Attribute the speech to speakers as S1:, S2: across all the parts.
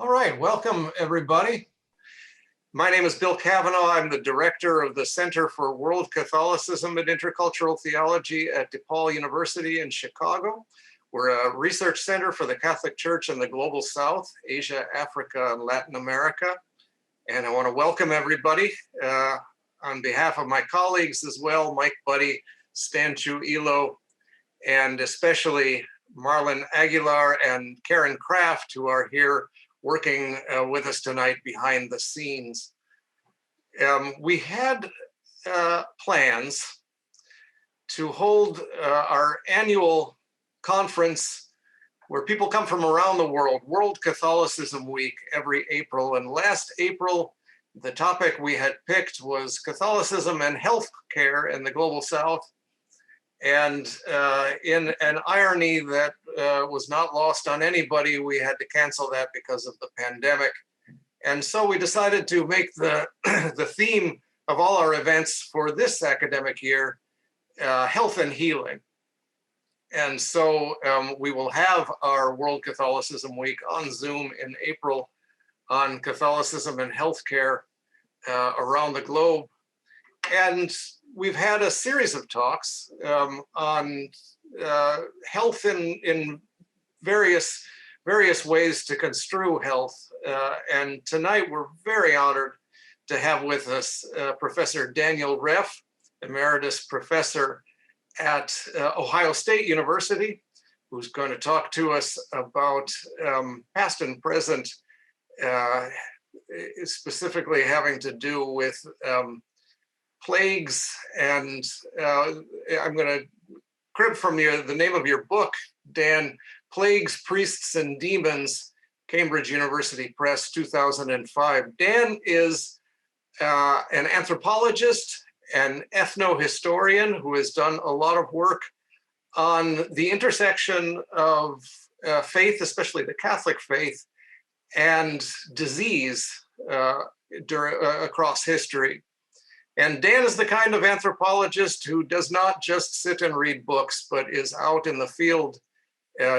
S1: All right, welcome everybody. My name is Bill Cavanaugh. I'm the director of the Center for World Catholicism and Intercultural Theology at DePaul University in Chicago. We're a research center for the Catholic Church in the Global South, Asia, Africa, and Latin America. And I want to welcome everybody on behalf of my colleagues as well, Mike Buddy, Stanchu Elo, and especially Marlon Aguilar and Karen Kraft, who are here working with us tonight behind the scenes. We had plans to hold our annual conference where people come from around the world, World Catholicism Week, every April. And last April, the topic we had picked was Catholicism and healthcare in the Global South. And in an irony that was not lost on anybody, we had to cancel that because of the pandemic. And so we decided to make the, the theme of all our events for this academic year, health and healing. And so we will have our World Catholicism Week on Zoom in April on Catholicism and healthcare around the globe. And we've had a series of talks on health in various ways to construe health. And tonight we're very honored to have with us Professor Daniel Reff, Emeritus Professor at Ohio State University, who's going to talk to us about past and present, specifically having to do with plagues. And I'm going to crib from you the name of your book, Dan, Plagues, Priests, and Demons, Cambridge University Press, 2005. Dan is an anthropologist, an ethnohistorian who has done a lot of work on the intersection of faith, especially the Catholic faith, and disease across history. And Dan is the kind of anthropologist who does not just sit and read books, but is out in the field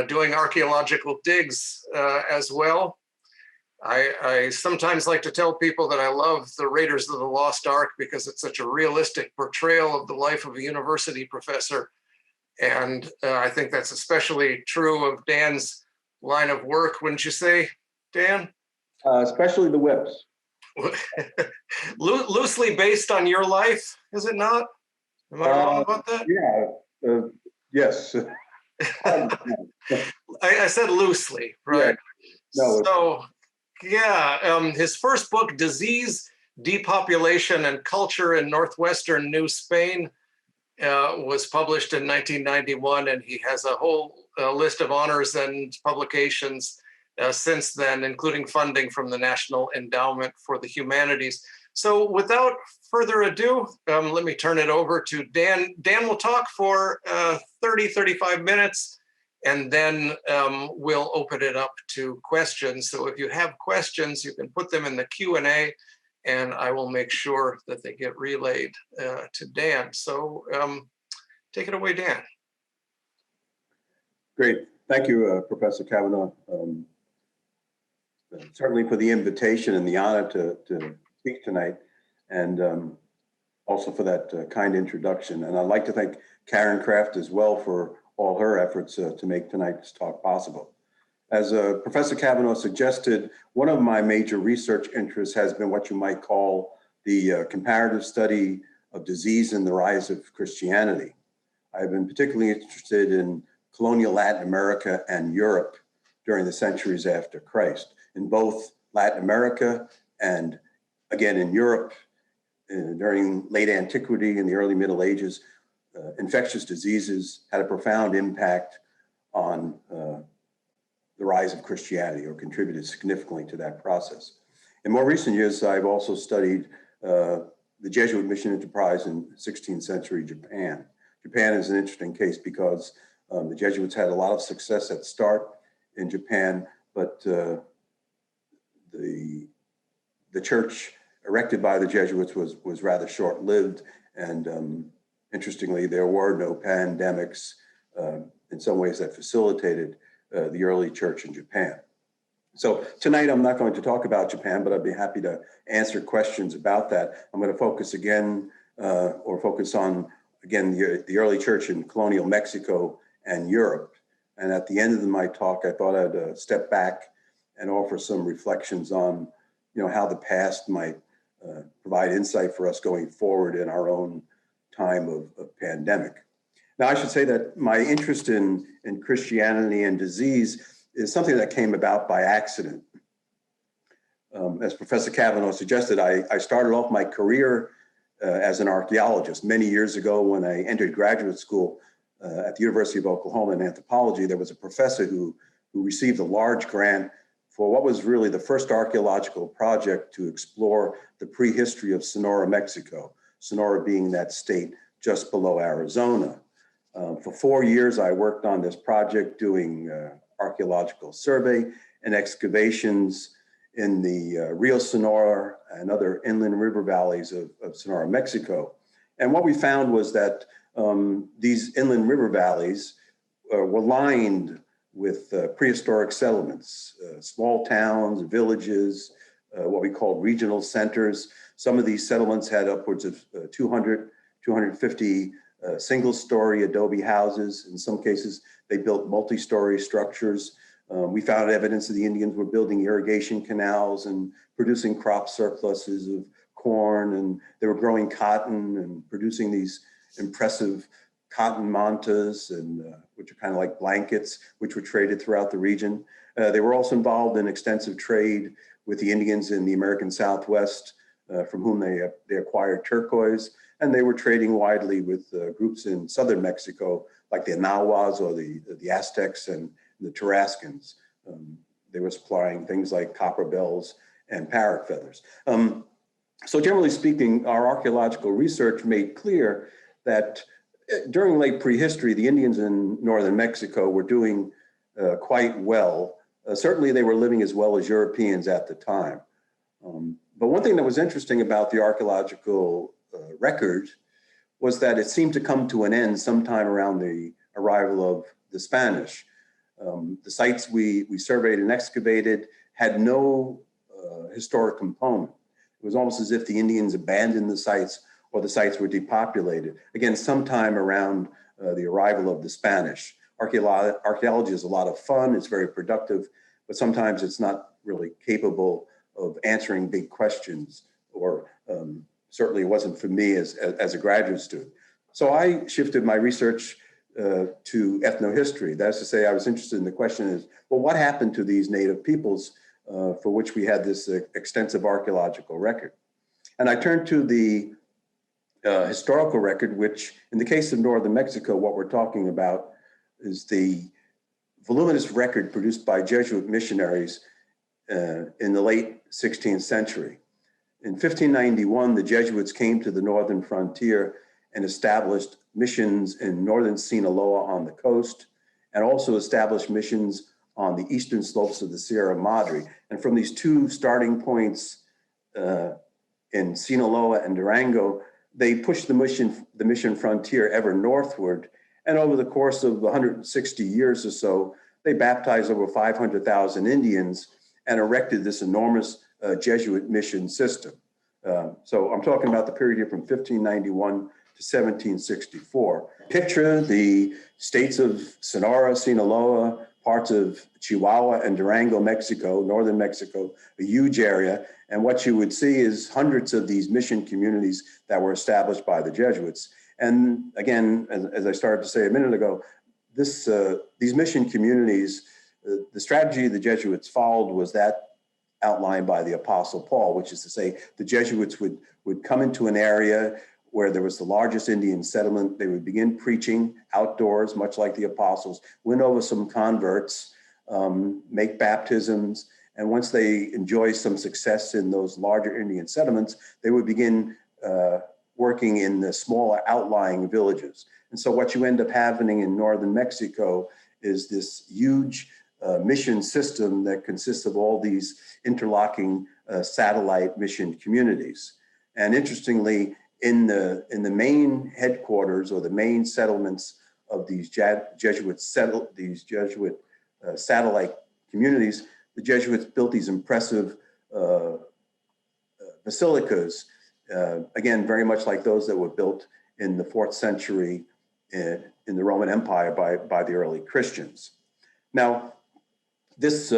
S1: doing archaeological digs as well. I sometimes like to tell people that I love the Raiders of the Lost Ark because it's such a realistic portrayal of the life of a university professor. And I think that's especially true of Dan's line of work, wouldn't you say, Dan?
S2: Especially the whips.
S1: Loosely based on your life, is it not? Am I wrong about that?
S2: Yeah, yes.
S1: I said loosely, right? Yeah. No. So, yeah, his first book, Disease, Depopulation, and Culture in Northwestern New Spain, was published in 1991, and he has a whole list of honors and publications since then, including funding from the National Endowment for the Humanities. So without further ado, let me turn it over to Dan. Dan will talk for 35 minutes, and then we'll open it up to questions. So if you have questions, you can put them in the Q&A, and I will make sure that they get relayed to Dan. So take it away, Dan.
S2: Great. Thank you, Professor Cavanaugh. Certainly for the invitation and the honor to speak tonight, and also for that kind introduction. And I'd like to thank Karen Kraft as well for all her efforts to make tonight's talk possible. As Professor Cavanaugh suggested, one of my major research interests has been what you might call the comparative study of disease and the rise of Christianity. I've been particularly interested in colonial Latin America and Europe during the centuries after Christ. In both Latin America and again in Europe, during late antiquity and the early Middle Ages, infectious diseases had a profound impact on the rise of Christianity, or contributed significantly to that process. In more recent years, I've also studied the Jesuit mission enterprise in 16th century Japan. Japan is an interesting case because the Jesuits had a lot of success at start in Japan, but the church erected by the Jesuits was rather short-lived, and interestingly, there were no pandemics in some ways that facilitated the early church in Japan. So tonight I'm not going to talk about Japan, but I'd be happy to answer questions about that. I'm going to focus again, focus on, again, the early church in colonial Mexico and Europe. And at the end of my talk, I thought I'd step back and offer some reflections on, how the past might provide insight for us going forward in our own time of pandemic. Now, I should say that my interest in Christianity and disease is something that came about by accident. As Professor Cavanaugh suggested, I started off my career as an archaeologist. Many years ago, when I entered graduate school at the University of Oklahoma in anthropology, there was a professor who received a large grant for what was really the first archaeological project to explore the prehistory of Sonora, Mexico, Sonora being that state just below Arizona. For 4 years, I worked on this project doing archaeological survey and excavations in the Rio Sonora and other inland river valleys of Sonora, Mexico. And what we found was that these inland river valleys were lined with prehistoric settlements, small towns, villages, what we call regional centers. Some of these settlements had upwards of 200, 250 single-story adobe houses. In some cases, they built multi-story structures. We found evidence that the Indians were building irrigation canals and producing crop surpluses of corn, and they were growing cotton and producing these impressive cotton mantas, and which are kind of like blankets, which were traded throughout the region. They were also involved in extensive trade with the Indians in the American Southwest, from whom they acquired turquoise, and they were trading widely with groups in southern Mexico, like the Anahuas or the Aztecs and the Tarascans. They were supplying things like copper bells and parrot feathers. So generally speaking, our archaeological research made clear that during late prehistory, the Indians in northern Mexico were doing quite well. Certainly they were living as well as Europeans at the time. But one thing that was interesting about the archaeological record was that it seemed to come to an end sometime around the arrival of the Spanish. The sites we surveyed and excavated had no historic component. It was almost as if the Indians abandoned the sites or the sites were depopulated. Again, sometime around the arrival of the Spanish. Archaeology is a lot of fun, it's very productive, but sometimes it's not really capable of answering big questions, or certainly it wasn't for me as a graduate student. So I shifted my research to ethnohistory. That is to say, I was interested in the question is, well, what happened to these native peoples for which we had this extensive archaeological record? And I turned to the historical record, which in the case of northern Mexico, what we're talking about is the voluminous record produced by Jesuit missionaries in the late 16th century. In 1591, the Jesuits came to the northern frontier and established missions in northern Sinaloa on the coast, and also established missions on the eastern slopes of the Sierra Madre. And from these two starting points in Sinaloa and Durango, they pushed the mission frontier ever northward. And over the course of 160 years or so, they baptized over 500,000 Indians and erected this enormous Jesuit mission system. So I'm talking about the period here from 1591 to 1764. Picture the states of Sonora, Sinaloa, parts of Chihuahua and Durango, Mexico, northern Mexico, a huge area. And what you would see is hundreds of these mission communities that were established by the Jesuits. And again, as I started to say a minute ago, these mission communities, the strategy the Jesuits followed was that outlined by the Apostle Paul, which is to say the Jesuits would come into an area where there was the largest Indian settlement. They would begin preaching outdoors, much like the apostles, win over some converts, make baptisms, and once they enjoy some success in those larger Indian settlements, they would begin working in the smaller outlying villages. And so what you end up having in northern Mexico is this huge mission system that consists of all these interlocking satellite mission communities. And interestingly, in the main headquarters or the main settlements of these Jesuit satellite communities, the Jesuits built these impressive basilicas, again, very much like those that were built in the 4th century in the Roman Empire by the early Christians. Now, this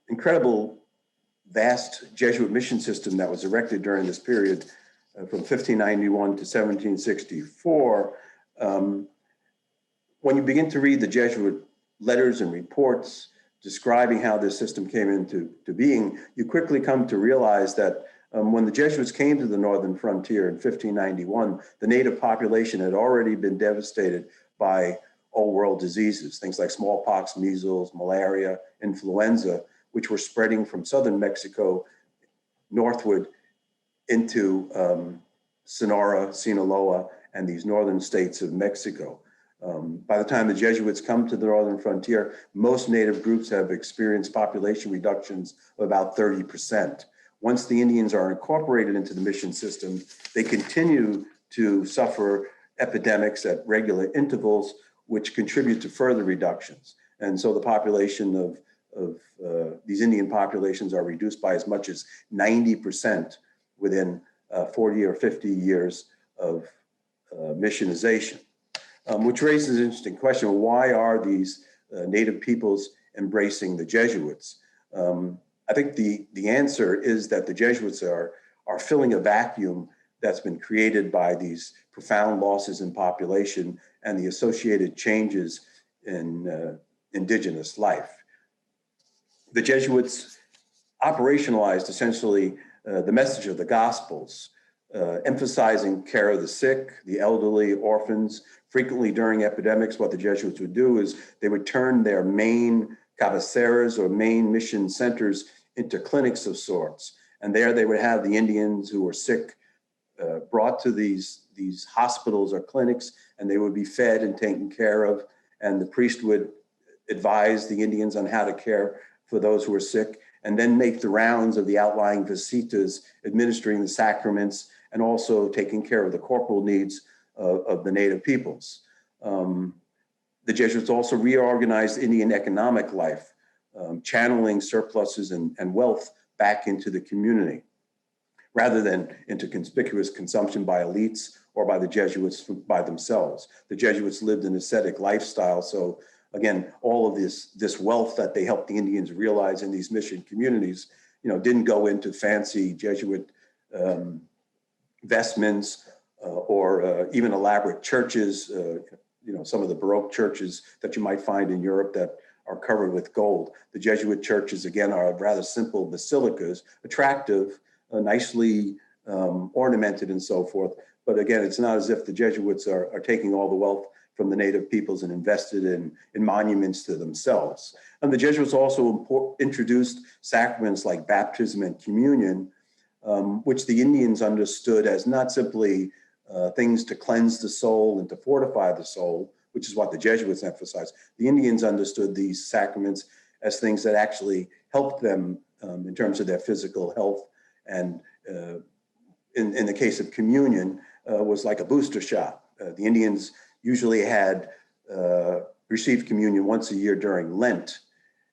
S2: incredible, vast Jesuit mission system that was erected during this period from 1591 to 1764, when you begin to read the Jesuit letters and reports describing how this system came into being, you quickly come to realize that when the Jesuits came to the northern frontier in 1591, the native population had already been devastated by old world diseases, things like smallpox, measles, malaria, influenza, which were spreading from southern Mexico northward into Sonora, Sinaloa, and these northern states of Mexico. By the time the Jesuits come to the northern frontier, most native groups have experienced population reductions of about 30%. Once the Indians are incorporated into the mission system, they continue to suffer epidemics at regular intervals, which contribute to further reductions. And so the population of these Indian populations are reduced by as much as 90% within 40 or 50 years of missionization. Which raises an interesting question: why are these native peoples embracing the Jesuits? I think the answer is that the Jesuits are filling a vacuum that's been created by these profound losses in population and the associated changes in indigenous life. The Jesuits operationalized essentially the message of the Gospels, emphasizing care of the sick, the elderly, orphans. Frequently during epidemics, what the Jesuits would do is they would turn their main cabeceras or main mission centers into clinics of sorts. And there they would have the Indians who were sick brought to these hospitals or clinics, and they would be fed and taken care of. And the priest would advise the Indians on how to care for those who were sick, and then make the rounds of the outlying visitas, administering the sacraments, and also taking care of the corporal needs of the native peoples. The Jesuits also reorganized Indian economic life, channeling surpluses and wealth back into the community, rather than into conspicuous consumption by elites or by the Jesuits by themselves. The Jesuits lived an ascetic lifestyle, so again, all of this wealth that they helped the Indians realize in these mission communities, didn't go into fancy Jesuit vestments or even elaborate churches, some of the Baroque churches that you might find in Europe that are covered with gold. The Jesuit churches, again, are rather simple basilicas, attractive, nicely ornamented and so forth. But again, it's not as if the Jesuits are taking all the wealth from the native peoples and invested in monuments to themselves. And the Jesuits also introduced sacraments like baptism and communion, which the Indians understood as not simply things to cleanse the soul and to fortify the soul, which is what the Jesuits emphasized. The Indians understood these sacraments as things that actually helped them in terms of their physical health. And in the case of communion, was like a booster shot. The Indians usually had received communion once a year during Lent.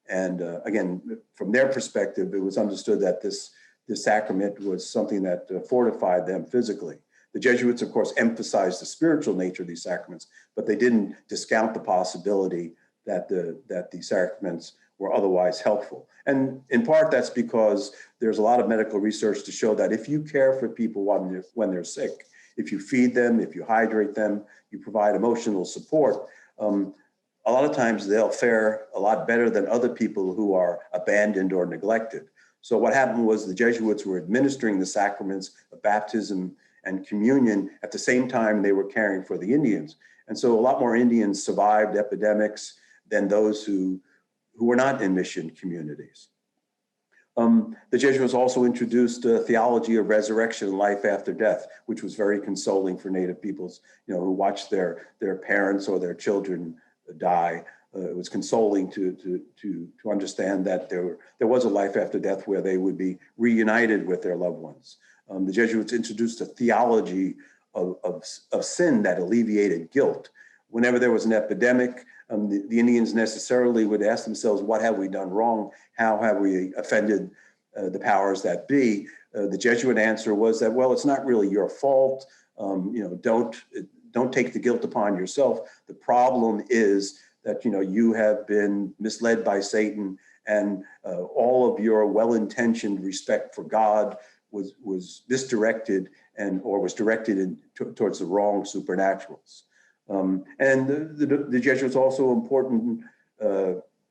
S2: And again, from their perspective, it was understood that this sacrament was something that fortified them physically. The Jesuits, of course, emphasized the spiritual nature of these sacraments, but they didn't discount the possibility that the sacraments were otherwise helpful. And in part, that's because there's a lot of medical research to show that if you care for people when they're sick, if you feed them, if you hydrate them, you provide emotional support, a lot of times they'll fare a lot better than other people who are abandoned or neglected. So what happened was the Jesuits were administering the sacraments of baptism and communion at the same time they were caring for the Indians. And so a lot more Indians survived epidemics than those who were not in mission communities. The Jesuits also introduced a theology of resurrection and life after death, which was very consoling for native peoples, who watched their parents or their children die. It was consoling to understand that there was a life after death where they would be reunited with their loved ones. The Jesuits introduced a theology of sin that alleviated guilt. Whenever there was an epidemic, the Indians necessarily would ask themselves, what have we done wrong? How have we offended the powers that be? The Jesuit answer was that, well, it's not really your fault. Don't take the guilt upon yourself. The problem is that, you have been misled by Satan, and all of your well-intentioned respect for God was misdirected or was directed towards the wrong supernaturals. And the Jesuits also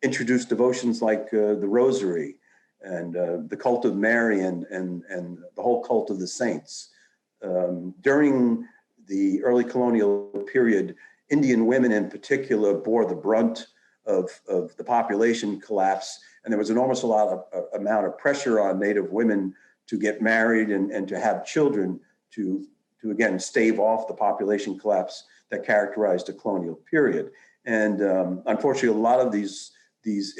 S2: introduced devotions like the Rosary and the cult of Mary and the whole cult of the saints. During the early colonial period, Indian women in particular bore the brunt of the population collapse, and there was an enormous amount of pressure on Native women to get married and to have children to again stave off the population collapse that characterized the colonial period. And unfortunately, a lot of these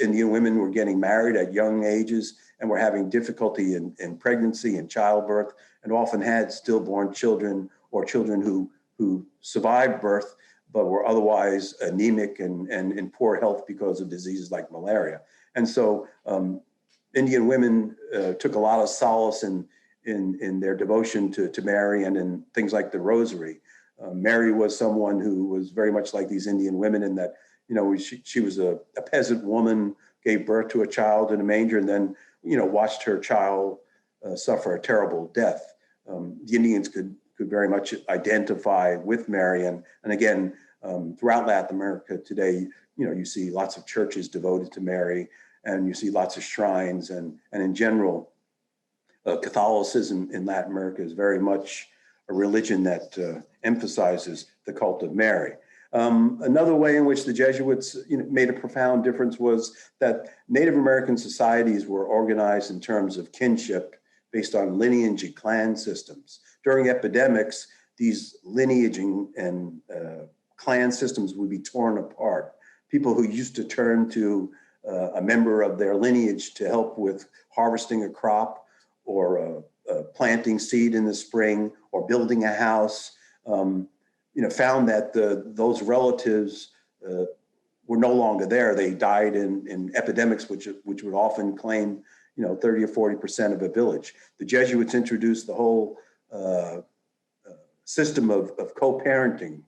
S2: Indian women were getting married at young ages and were having difficulty in pregnancy and childbirth, and often had stillborn children or children who survived birth but were otherwise anemic and in poor health because of diseases like malaria. And so Indian women took a lot of solace in their devotion to Mary and in things like the Rosary. Mary was someone who was very much like these Indian women in that, she was a peasant woman, gave birth to a child in a manger, and then, watched her child suffer a terrible death. The Indians could very much identify with Mary. And again, throughout Latin America today, you see lots of churches devoted to Mary, and you see lots of shrines, and in general, Catholicism in Latin America is very much a religion that emphasizes the cult of Mary. Another way in which the Jesuits made a profound difference was that Native American societies were organized in terms of kinship based on lineage and clan systems. During epidemics, these lineage and clan systems would be torn apart. People who used to turn to a member of their lineage to help with harvesting a crop or planting seed in the spring or building a house, found that those relatives were no longer there. They died in epidemics, which would often claim 30 or 40% of a village. The Jesuits introduced the whole system of co-parenting,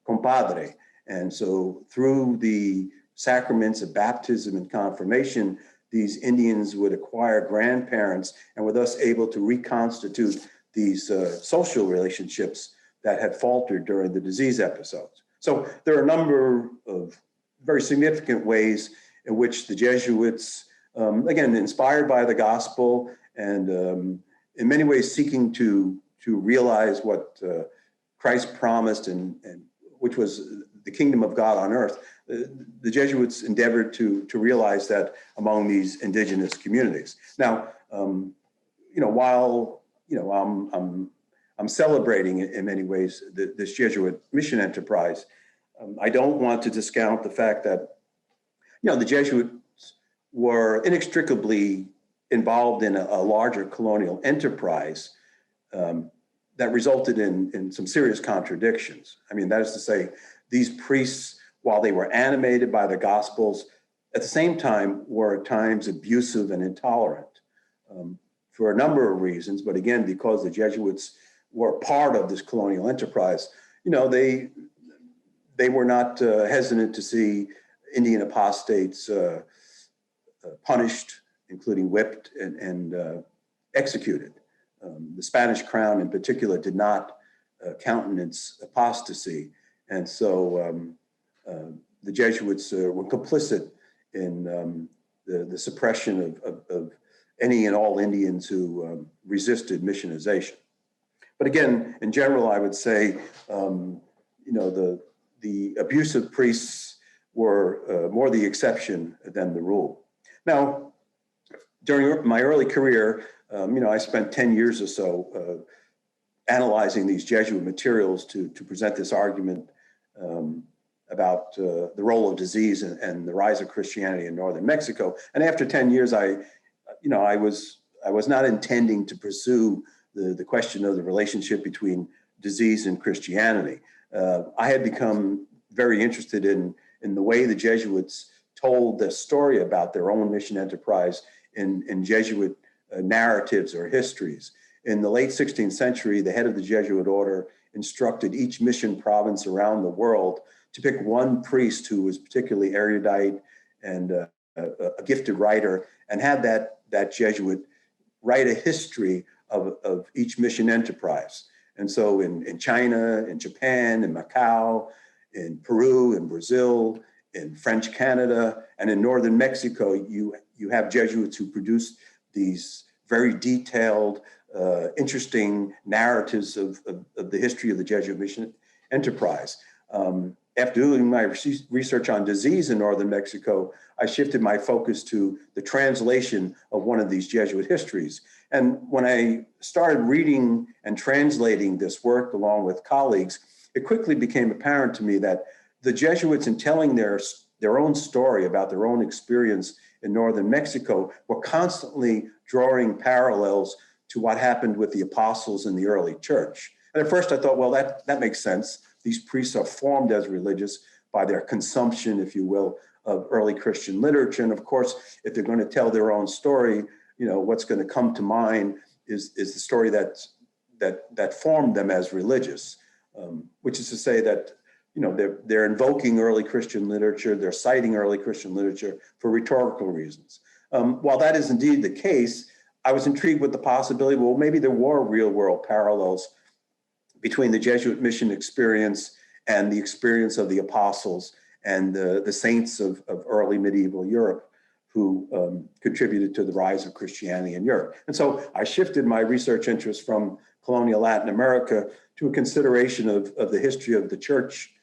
S2: compadre. And so through the sacraments of baptism and confirmation, these Indians would acquire grandparents and were thus able to reconstitute these social relationships that had faltered during the disease episodes. So there are a number of very significant ways in which the Jesuits, again, inspired by the gospel and in many ways seeking to realize what Christ promised and which was the kingdom of God on earth, the Jesuits endeavored to realize that among these indigenous communities. Now, while I'm celebrating in many ways this Jesuit mission enterprise, I don't want to discount the fact that the Jesuits were inextricably involved in a larger colonial enterprise that resulted in some serious contradictions. I mean, that is to say, these priests, while they were animated by the Gospels, at the same time were at times abusive and intolerant for a number of reasons. But again, because the Jesuits were part of this colonial enterprise, they were not hesitant to see Indian apostates punished, including whipped and executed. The Spanish crown in particular did not countenance apostasy. And so the Jesuits were complicit in the suppression of any and all Indians who resisted missionization. But again, in general, I would say, the abusive priests were more the exception than the rule. Now, during my early career, I spent 10 years or so analyzing these Jesuit materials to present this argument about the role of disease and the rise of Christianity in northern Mexico. And after 10 years, I was not intending to pursue the question of the relationship between disease and Christianity. I had become very interested in in the way the Jesuits told the story about their own mission enterprise in Jesuit narratives or histories. In the late 16th century, the head of the Jesuit order instructed each mission province around the world to pick one priest who was particularly erudite and a gifted writer, and had that Jesuit write a history of each mission enterprise. And so in China, in Japan, in Macau, in Peru, in Brazil, in French Canada, and in northern Mexico, you have Jesuits who produce these very detailed, interesting narratives of the history of the Jesuit mission enterprise. After doing my research on disease in northern Mexico, I shifted my focus to the translation of one of these Jesuit histories. And when I started reading and translating this work along with colleagues, it quickly became apparent to me that the Jesuits, in telling their own story about their own experience in northern Mexico, were constantly drawing parallels to what happened with the apostles in the early church. And at first I thought, well, that makes sense. These priests are formed as religious by their consumption, if you will, of early Christian literature. And of course, if they're going to tell their own story, what's going to come to mind is the story that formed them as religious, which is to say that they're invoking early Christian literature, they're citing early Christian literature for rhetorical reasons. While that is indeed the case, I was intrigued with the possibility, well, maybe there were real world parallels between the Jesuit mission experience and the experience of the apostles and the saints of early medieval Europe who contributed to the rise of Christianity in Europe. And so I shifted my research interest from colonial Latin America to a consideration of the history of the church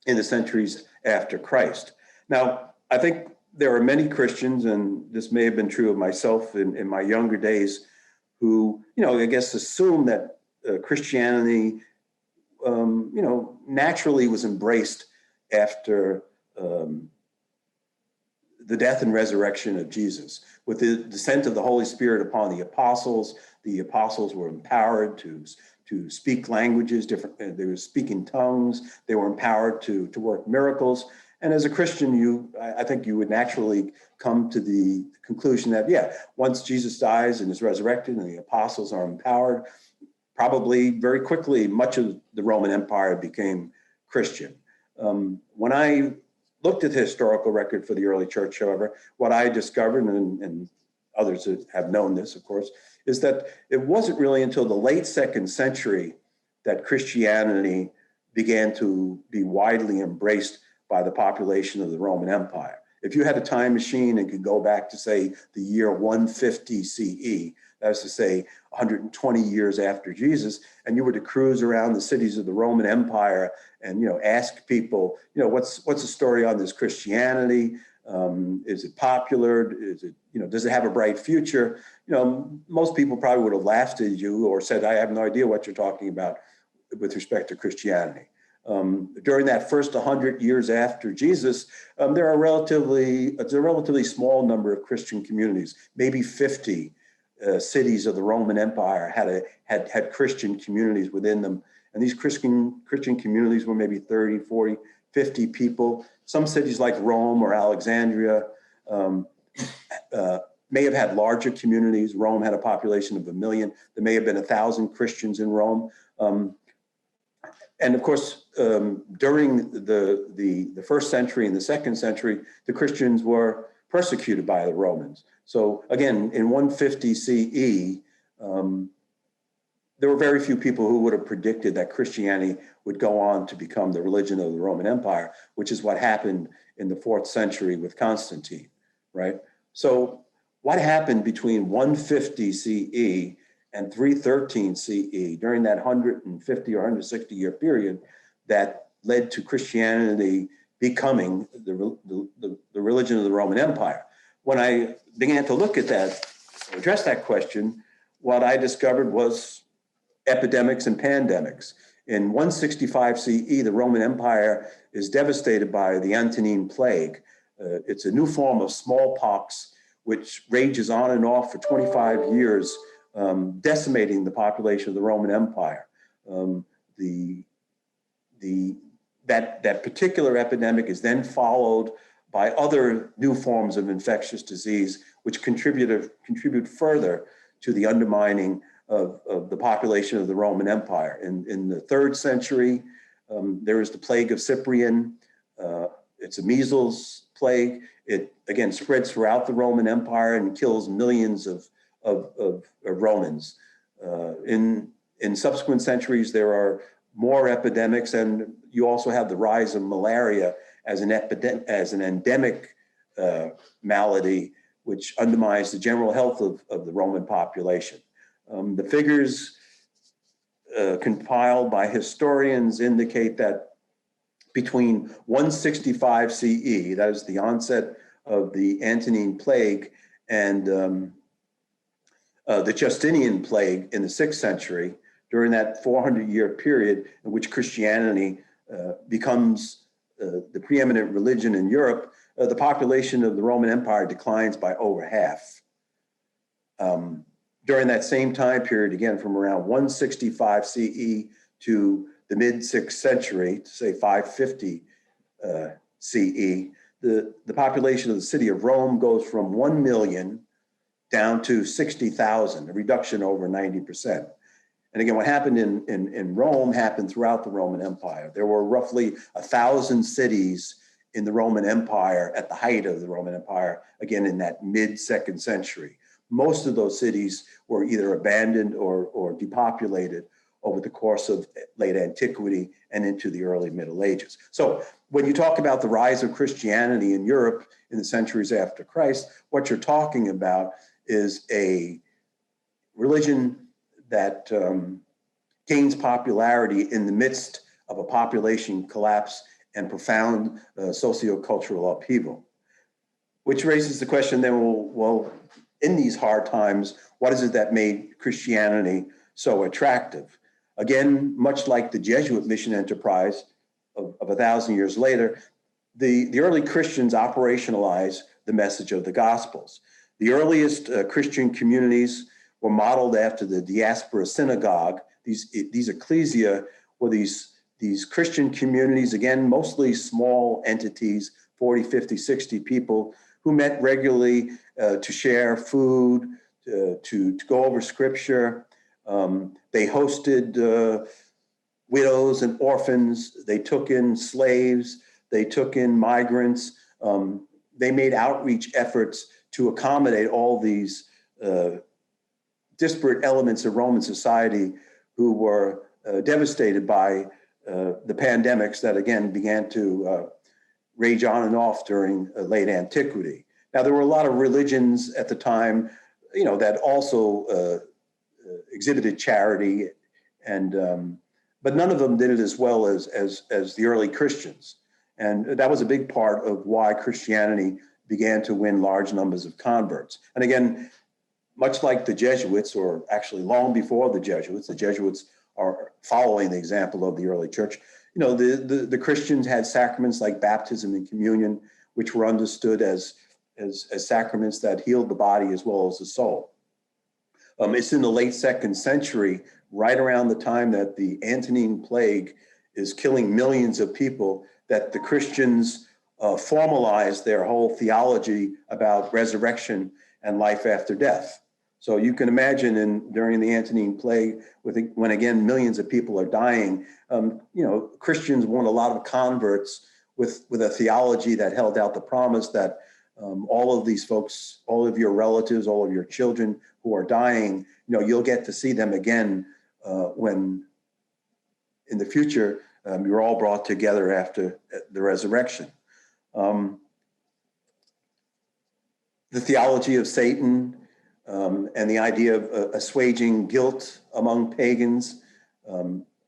S2: in the centuries after Christ. Now, I think there are many Christians, and this may have been true of myself in my younger days, who, I guess assume that Christianity, naturally was embraced after the death and resurrection of Jesus. With the descent of the Holy Spirit upon the apostles were empowered to speak languages, they were speaking tongues, they were empowered to work miracles. And as a Christian, I think you would naturally come to the conclusion that, once Jesus dies and is resurrected and the apostles are empowered, probably very quickly, much of the Roman Empire became Christian. When I looked at the historical record for the early church, however, what I discovered, and others have known this, of course, is that it wasn't really until the late 2nd century that Christianity began to be widely embraced by the population of the Roman Empire. If you had a time machine and could go back to, say, the year 150 CE, that is to say 120 years after Jesus, and you were to cruise around the cities of the Roman Empire and ask people, what's the story on this Christianity? Is it popular? Is it, does it have a bright future? Most people probably would have laughed at you or said, I have no idea what you're talking about with respect to Christianity. During that first 100 years after Jesus, there are it's a relatively small number of Christian communities, maybe 50 cities of the Roman Empire had Christian communities within them. And these Christian communities were maybe 30, 40, 50 people. Some cities like Rome or Alexandria may have had larger communities. Rome had a population of 1 million. There may have been 1,000 Christians in Rome. And of course, during the 1st century and the 2nd century, the Christians were persecuted by the Romans. So again, in 150 CE, there were very few people who would have predicted that Christianity would go on to become the religion of the Roman Empire, which is what happened in the 4th century with Constantine, right? So what happened between 150 CE and 313 CE during that 150 or 160 year period that led to Christianity becoming the religion of the Roman Empire? When I began to look at that, address that question, what I discovered was epidemics and pandemics. In 165 CE, the Roman Empire is devastated by the Antonine Plague. It's a new form of smallpox, which rages on and off for 25 years, decimating the population of the Roman Empire. The that particular epidemic is then followed by other new forms of infectious disease, which contribute further to the undermining of the population of the Roman Empire. In the 3rd century, there is the plague of Cyprion. It's a measles plague. It, again, spreads throughout the Roman Empire and kills millions of Romans. In subsequent centuries, there are more epidemics, and you also have the rise of malaria as an endemic malady, which undermines the general health of the Roman population. The figures compiled by historians indicate that between 165 CE, that is the onset of the Antonine plague, and the Justinian plague in the 6th century, during that 400-year period in which Christianity becomes the preeminent religion in Europe, the population of the Roman Empire declines by over half. During that same time period, again, from around 165 CE to the mid-6th century, say 550 CE, the population of the city of Rome goes from 1 million down to 60,000, a reduction over 90%. And again, what happened in Rome happened throughout the Roman Empire. There were roughly 1,000 cities in the Roman Empire at the height of the Roman Empire, again, in that mid-2nd century. Most of those cities were either abandoned or depopulated over the course of late antiquity and into the early Middle Ages. So when you talk about the rise of Christianity in Europe in the centuries after Christ, what you're talking about is a religion that gains popularity in the midst of a population collapse and profound sociocultural upheaval, which raises the question then, well, in these hard times, what is it that made Christianity so attractive? Again, much like the Jesuit mission enterprise of 1,000 years later, the early Christians operationalized the message of the Gospels. The earliest Christian communities were modeled after the diaspora synagogue. These ecclesia were these Christian communities, again, mostly small entities, 40, 50, 60 people, who met regularly to share food, to go over scripture. They hosted widows and orphans. They took in slaves. They took in migrants. They made outreach efforts to accommodate all these disparate elements of Roman society who were devastated by the pandemics that, again, began to rage on and off during late antiquity. Now, there were a lot of religions at the time, that also exhibited charity, and but none of them did it as well as the early Christians. And that was a big part of why Christianity began to win large numbers of converts. And again, much like the Jesuits, or actually long before the Jesuits are following the example of the early church. The Christians had sacraments like baptism and communion, which were understood as sacraments that healed the body as well as the soul. It's in the late 2nd century, right around the time that the Antonine plague is killing millions of people, that the Christians formalized their whole theology about resurrection and life after death. So you can imagine during the Antonine plague, when again millions of people are dying, Christians won a lot of converts with a theology that held out the promise that all of these folks, all of your relatives, all of your children who are dying, you'll get to see them again when in the future you're all brought together after the resurrection. The theology of Satan and the idea of assuaging guilt among pagans,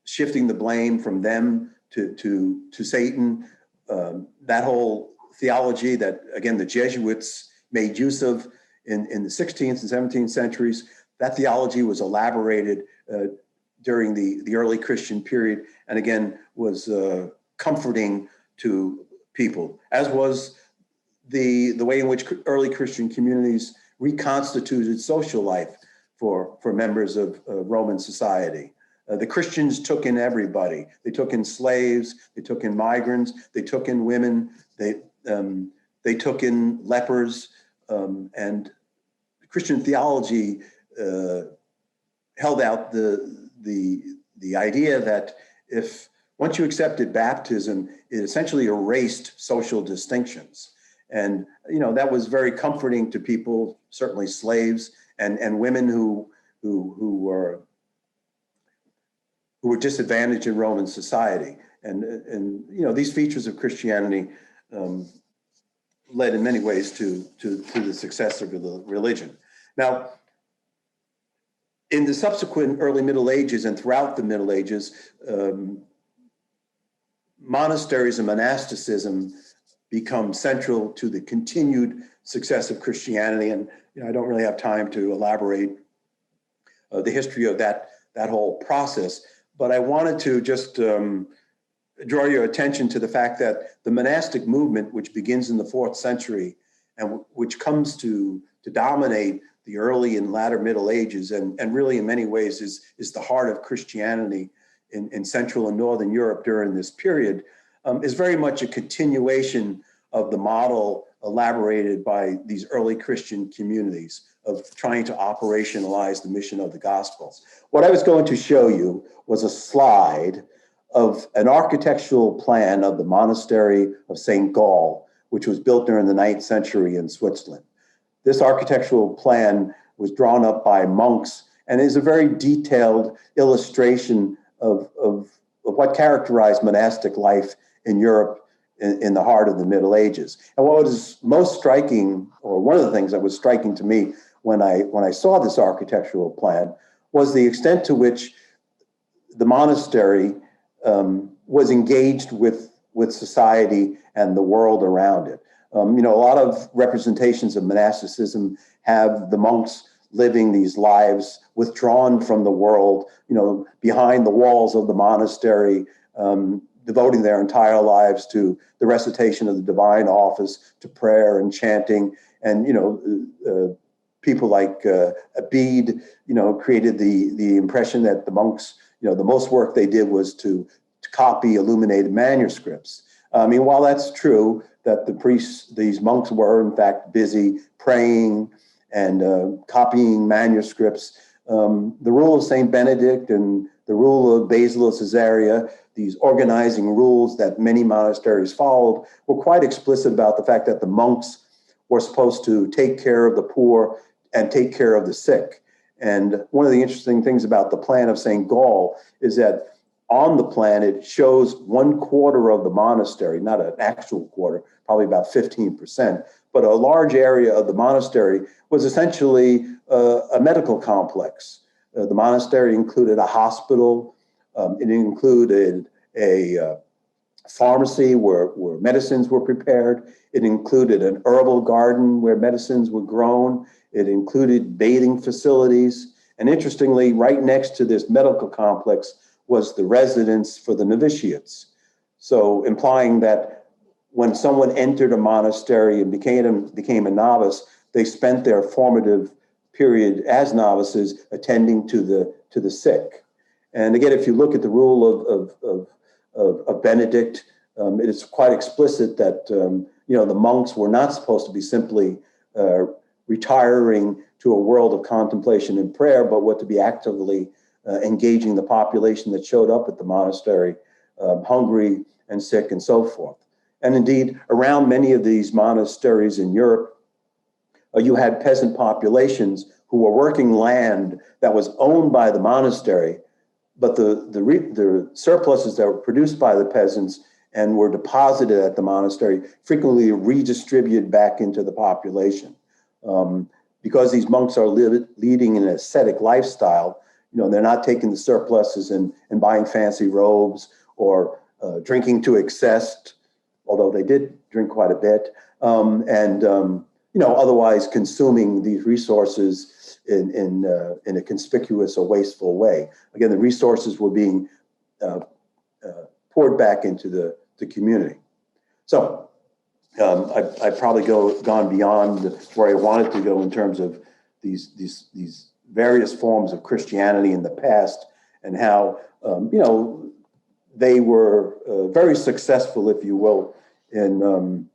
S2: shifting the blame from them to Satan, that whole theology that, again, the Jesuits made use of in the 16th and 17th centuries, that theology was elaborated during the early Christian period, and again, was comforting to people, as was the way in which early Christian communities reconstituted social life for members of Roman society. The Christians took in everybody. They took in slaves, they took in migrants, they took in women, they took in lepers, and Christian theology held out the idea that if once you accepted baptism, it essentially erased social distinctions. And that was very comforting to people, certainly slaves and women who were disadvantaged in Roman society. And these features of Christianity led in many ways to the success of the religion. Now, in the subsequent early Middle Ages and throughout the Middle Ages, monasteries and monasticism become central to the continued success of Christianity. And I don't really have time to elaborate the history of that whole process, but I wanted to just draw your attention to the fact that the monastic movement, which begins in the 4th century and which comes to dominate the early and latter Middle Ages, and really in many ways is the heart of Christianity in Central and Northern Europe during this period, is very much a continuation of the model elaborated by these early Christian communities of trying to operationalize the mission of the Gospels. What I was going to show you was a slide of an architectural plan of the monastery of St. Gall, which was built during the 9th century in Switzerland. This architectural plan was drawn up by monks and is a very detailed illustration of what characterized monastic life in Europe in the heart of the Middle Ages. And what was most striking, or one of the things that was striking to me when I saw this architectural plan, was the extent to which the monastery was engaged with society and the world around it. A lot of representations of monasticism have the monks living these lives withdrawn from the world, behind the walls of the monastery, devoting their entire lives to the recitation of the divine office, to prayer and chanting. And, people like Bede, created the impression that the monks, the most work they did was to copy illuminated manuscripts. While that's true that these monks were in fact busy praying and copying manuscripts, the rule of Saint Benedict and the rule of Basil of Caesarea, these organizing rules that many monasteries followed, were quite explicit about the fact that the monks were supposed to take care of the poor and take care of the sick. And one of the interesting things about the plan of St. Gall is that on the plan, it shows 1/4 of the monastery, not an actual quarter, probably about 15%, but a large area of the monastery was essentially a medical complex. The monastery included a hospital. It included a pharmacy where medicines were prepared. It included an herbal garden where medicines were grown. It included bathing facilities. And interestingly, right next to this medical complex was the residence for the novitiates. So implying that when someone entered a monastery and became a novice, they spent their formative period as novices attending to the sick. And again, if you look at the rule of Benedict, it is quite explicit that the monks were not supposed to be simply retiring to a world of contemplation and prayer, but were to be actively engaging the population that showed up at the monastery, hungry and sick and so forth. And indeed, around many of these monasteries in Europe, you had peasant populations who were working land that was owned by the monastery, but the surpluses that were produced by the peasants and were deposited at the monastery frequently redistributed back into the population. Because these monks are leading an ascetic lifestyle, they're not taking the surpluses and buying fancy robes or drinking to excess, although they did drink quite a bit, otherwise consuming these resources in a conspicuous or wasteful way. Again, the resources were being poured back into the community. So I've probably gone beyond where I wanted to go in terms of these various forms of Christianity in the past and how, they were very successful, if you will, in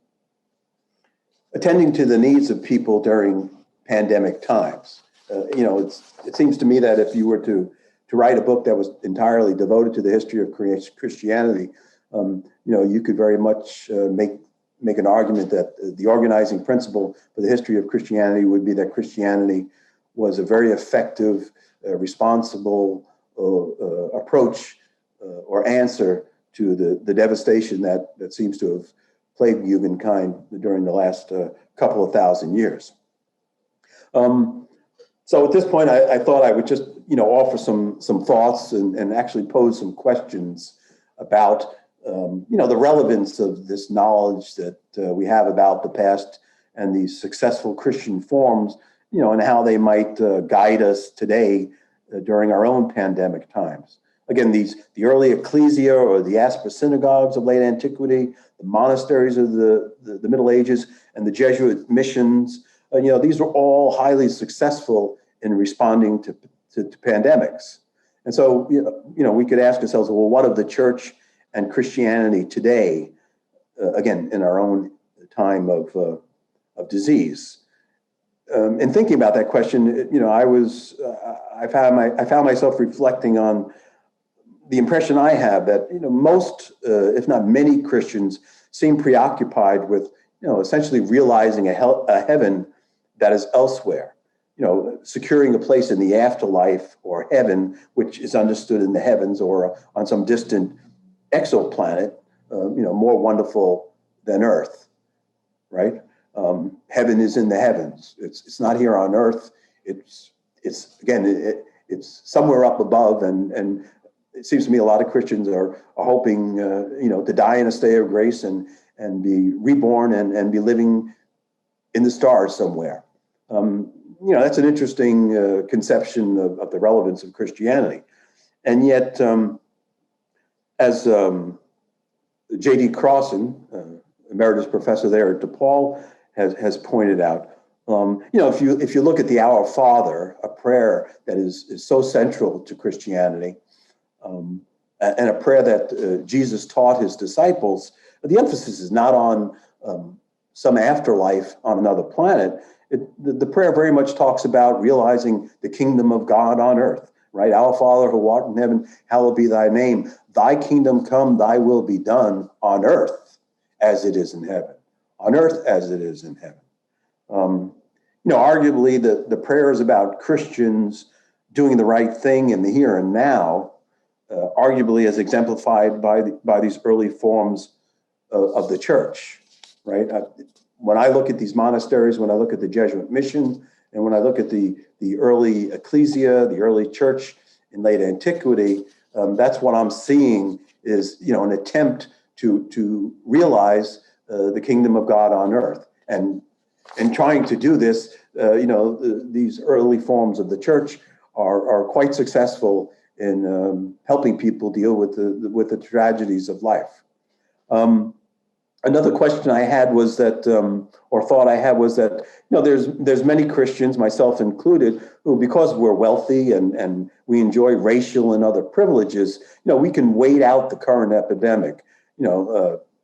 S2: attending to the needs of people during pandemic times. It seems to me that if you were to write a book that was entirely devoted to the history of Christianity, you could very much make an argument that the organizing principle for the history of Christianity would be that Christianity was a very effective, responsible approach or answer to the devastation that seems to have plagued humankind during the last couple of thousand years. So at this point, I thought I would just, offer some thoughts and actually pose some questions about, the relevance of this knowledge that we have about the past and these successful Christian forms, and how they might guide us today during our own pandemic times. Again, the early ecclesia or the Asper synagogues of late antiquity, the monasteries of the Middle Ages, and the Jesuit missions, these are all highly successful in responding to pandemics. And so, we could ask ourselves, well, what of the church and Christianity today, again, in our own time of disease? In thinking about that question, I found myself reflecting on the impression I have that, most, if not many Christians seem preoccupied with, essentially realizing a heaven that is elsewhere, securing a place in the afterlife or heaven, which is understood in the heavens or on some distant exoplanet, more wonderful than Earth, right? Heaven is in the heavens. It's not here on Earth. It's somewhere up above, and it seems to me a lot of Christians are hoping, to die in a state of grace and be reborn and be living in the stars somewhere. That's an interesting conception of the relevance of Christianity. And yet, as J.D. Crossan, emeritus professor there at DePaul, has pointed out, if you look at the Our Father, a prayer that is so central to Christianity, and a prayer that Jesus taught his disciples, the emphasis is not on some afterlife on another planet. The prayer very much talks about realizing the kingdom of God on earth, right? Our Father who art in heaven, hallowed be thy name. Thy kingdom come, thy will be done on earth as it is in heaven. On earth as it is in heaven. Arguably the prayer is about Christians doing the right thing in the here and now, arguably as exemplified by these early forms of the church, right? When I look at these monasteries, when I look at the Jesuit mission, and when I look at the early ecclesia, the early church in late antiquity, that's what I'm seeing is, an attempt to realize the kingdom of God on earth. And in trying to do this, these early forms of the church are quite successful in helping people deal with the tragedies of life. Another question I had was that, or thought I had was that, there's many Christians, myself included, who, because we're wealthy and we enjoy racial and other privileges, we can wait out the current epidemic,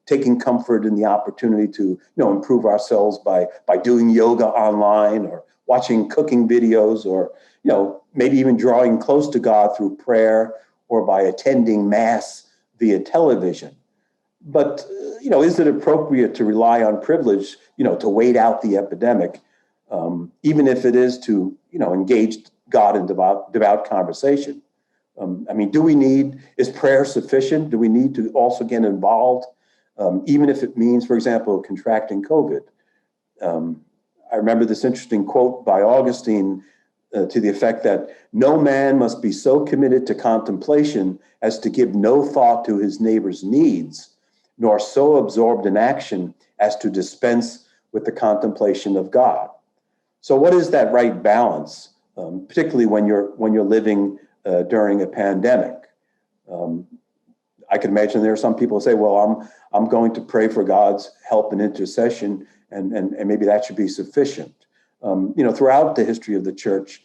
S2: taking comfort in the opportunity to, improve ourselves by doing yoga online or watching cooking videos or, maybe even drawing close to God through prayer or by attending mass via television. But, is it appropriate to rely on privilege, to wait out the epidemic, even if it is to, engage God in devout conversation? Is prayer sufficient? Do we need to also get involved, even if it means, for example, contracting COVID? I remember this interesting quote by Augustine to the effect that no man must be so committed to contemplation as to give no thought to his neighbor's needs, nor so absorbed in action as to dispense with the contemplation of God. So what is that right balance, particularly when you're living during a pandemic? I can imagine there are some people who say, well, I'm going to pray for God's help and intercession, and maybe that should be sufficient. Throughout the history of the church,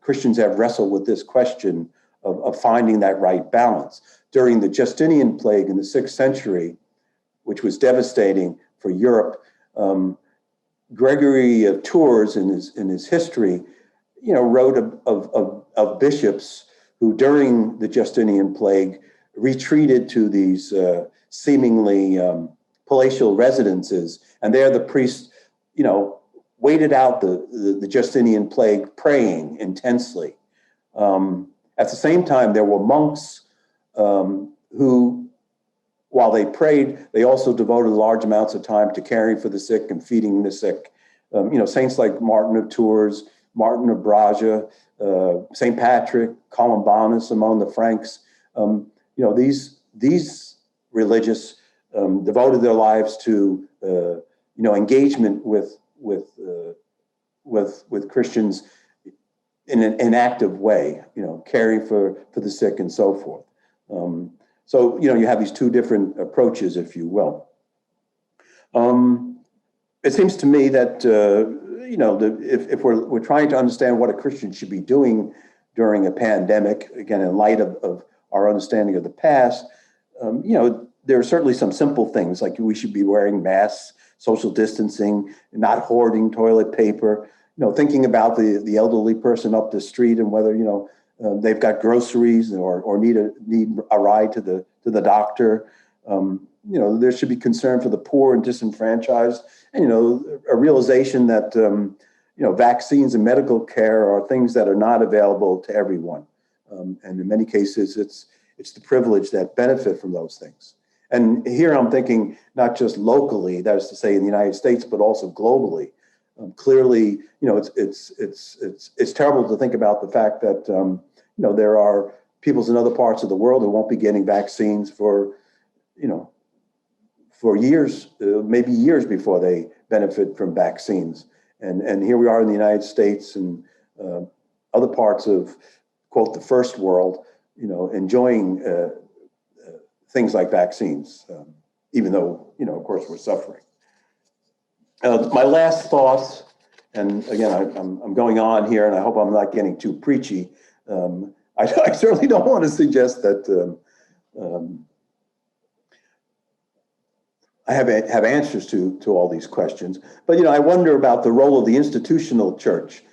S2: Christians have wrestled with this question of finding that right balance. During the Justinian plague in the 6th century, which was devastating for Europe, Gregory of Tours in his history, wrote of bishops who during the Justinian plague retreated to these seemingly palatial residences, and there the priests, waited out the Justinian plague, praying intensely. At the same time, there were monks who, while they prayed, they also devoted large amounts of time to caring for the sick and feeding the sick. Saints like Martin of Tours, Martin of Braga, St. Patrick, Columbanus among the Franks. These religious devoted their lives to engagement with Christians in an active way, caring for the sick and so forth. So you have these two different approaches, if you will. It seems to me that if we're trying to understand what a Christian should be doing during a pandemic, again in light of our understanding of the past, there are certainly some simple things like we should be wearing masks, social distancing, not hoarding toilet paper, thinking about the elderly person up the street and whether they've got groceries or need a ride to the doctor. There should be concern for the poor and disenfranchised, and a realization that vaccines and medical care are things that are not available to everyone, and in many cases it's the privileged that benefit from those things. And here I'm thinking not just locally, that is to say in the United States, but also globally. Clearly, it's terrible to think about the fact that there are peoples in other parts of the world who won't be getting vaccines for years, maybe years before they benefit from vaccines. And here we are in the United States and other parts of, quote, the first world, enjoying things like vaccines, even though, of course, we're suffering. My last thoughts, and again, I'm going on here, and I hope I'm not getting too preachy. I certainly don't want to suggest that I have answers to all these questions, but I wonder about the role of the institutional church,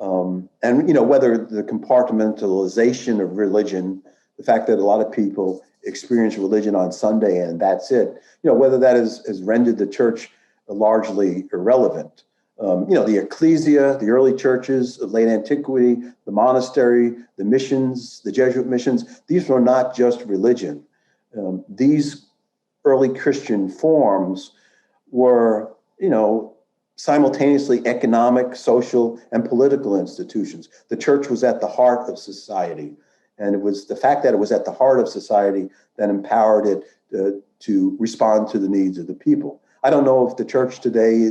S2: and whether the compartmentalization of religion, the fact that a lot of people experience religion on Sunday and that's it, whether that has rendered the church largely irrelevant. The ecclesia, the early churches of late antiquity, the monastery, the missions, the Jesuit missions, these were not just religion. These early Christian forms were, simultaneously economic, social, and political institutions. The church was at the heart of society. And it was the fact that it was at the heart of society that empowered it to respond to the needs of the people. I don't know if the church today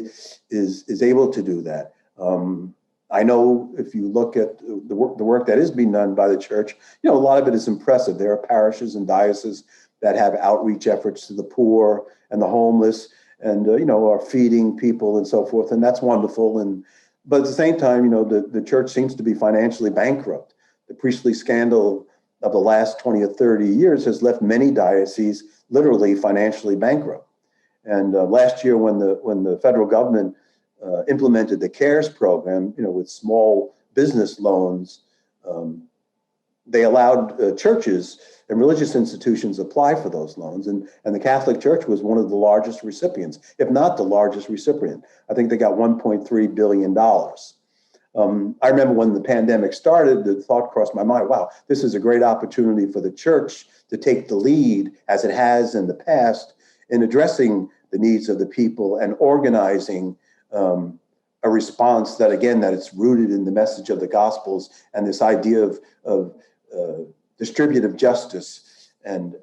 S2: is able to do that. I know if you look at the work that is being done by the church, a lot of it is impressive. There are parishes and dioceses that have outreach efforts to the poor and the homeless, and are feeding people and so forth, and that's wonderful. But at the same time, the church seems to be financially bankrupt. The priestly scandal of the last 20 or 30 years has left many dioceses literally financially bankrupt. And last year, when the federal government implemented the CARES program, with small business loans, they allowed churches and religious institutions apply for those loans. And the Catholic Church was one of the largest recipients, if not the largest recipient. I think they got $1.3 billion. I remember when the pandemic started, the thought crossed my mind, wow, this is a great opportunity for the church to take the lead, as it has in the past, in addressing the needs of the people and organizing a response that it's rooted in the message of the Gospels and this idea of distributive justice. And,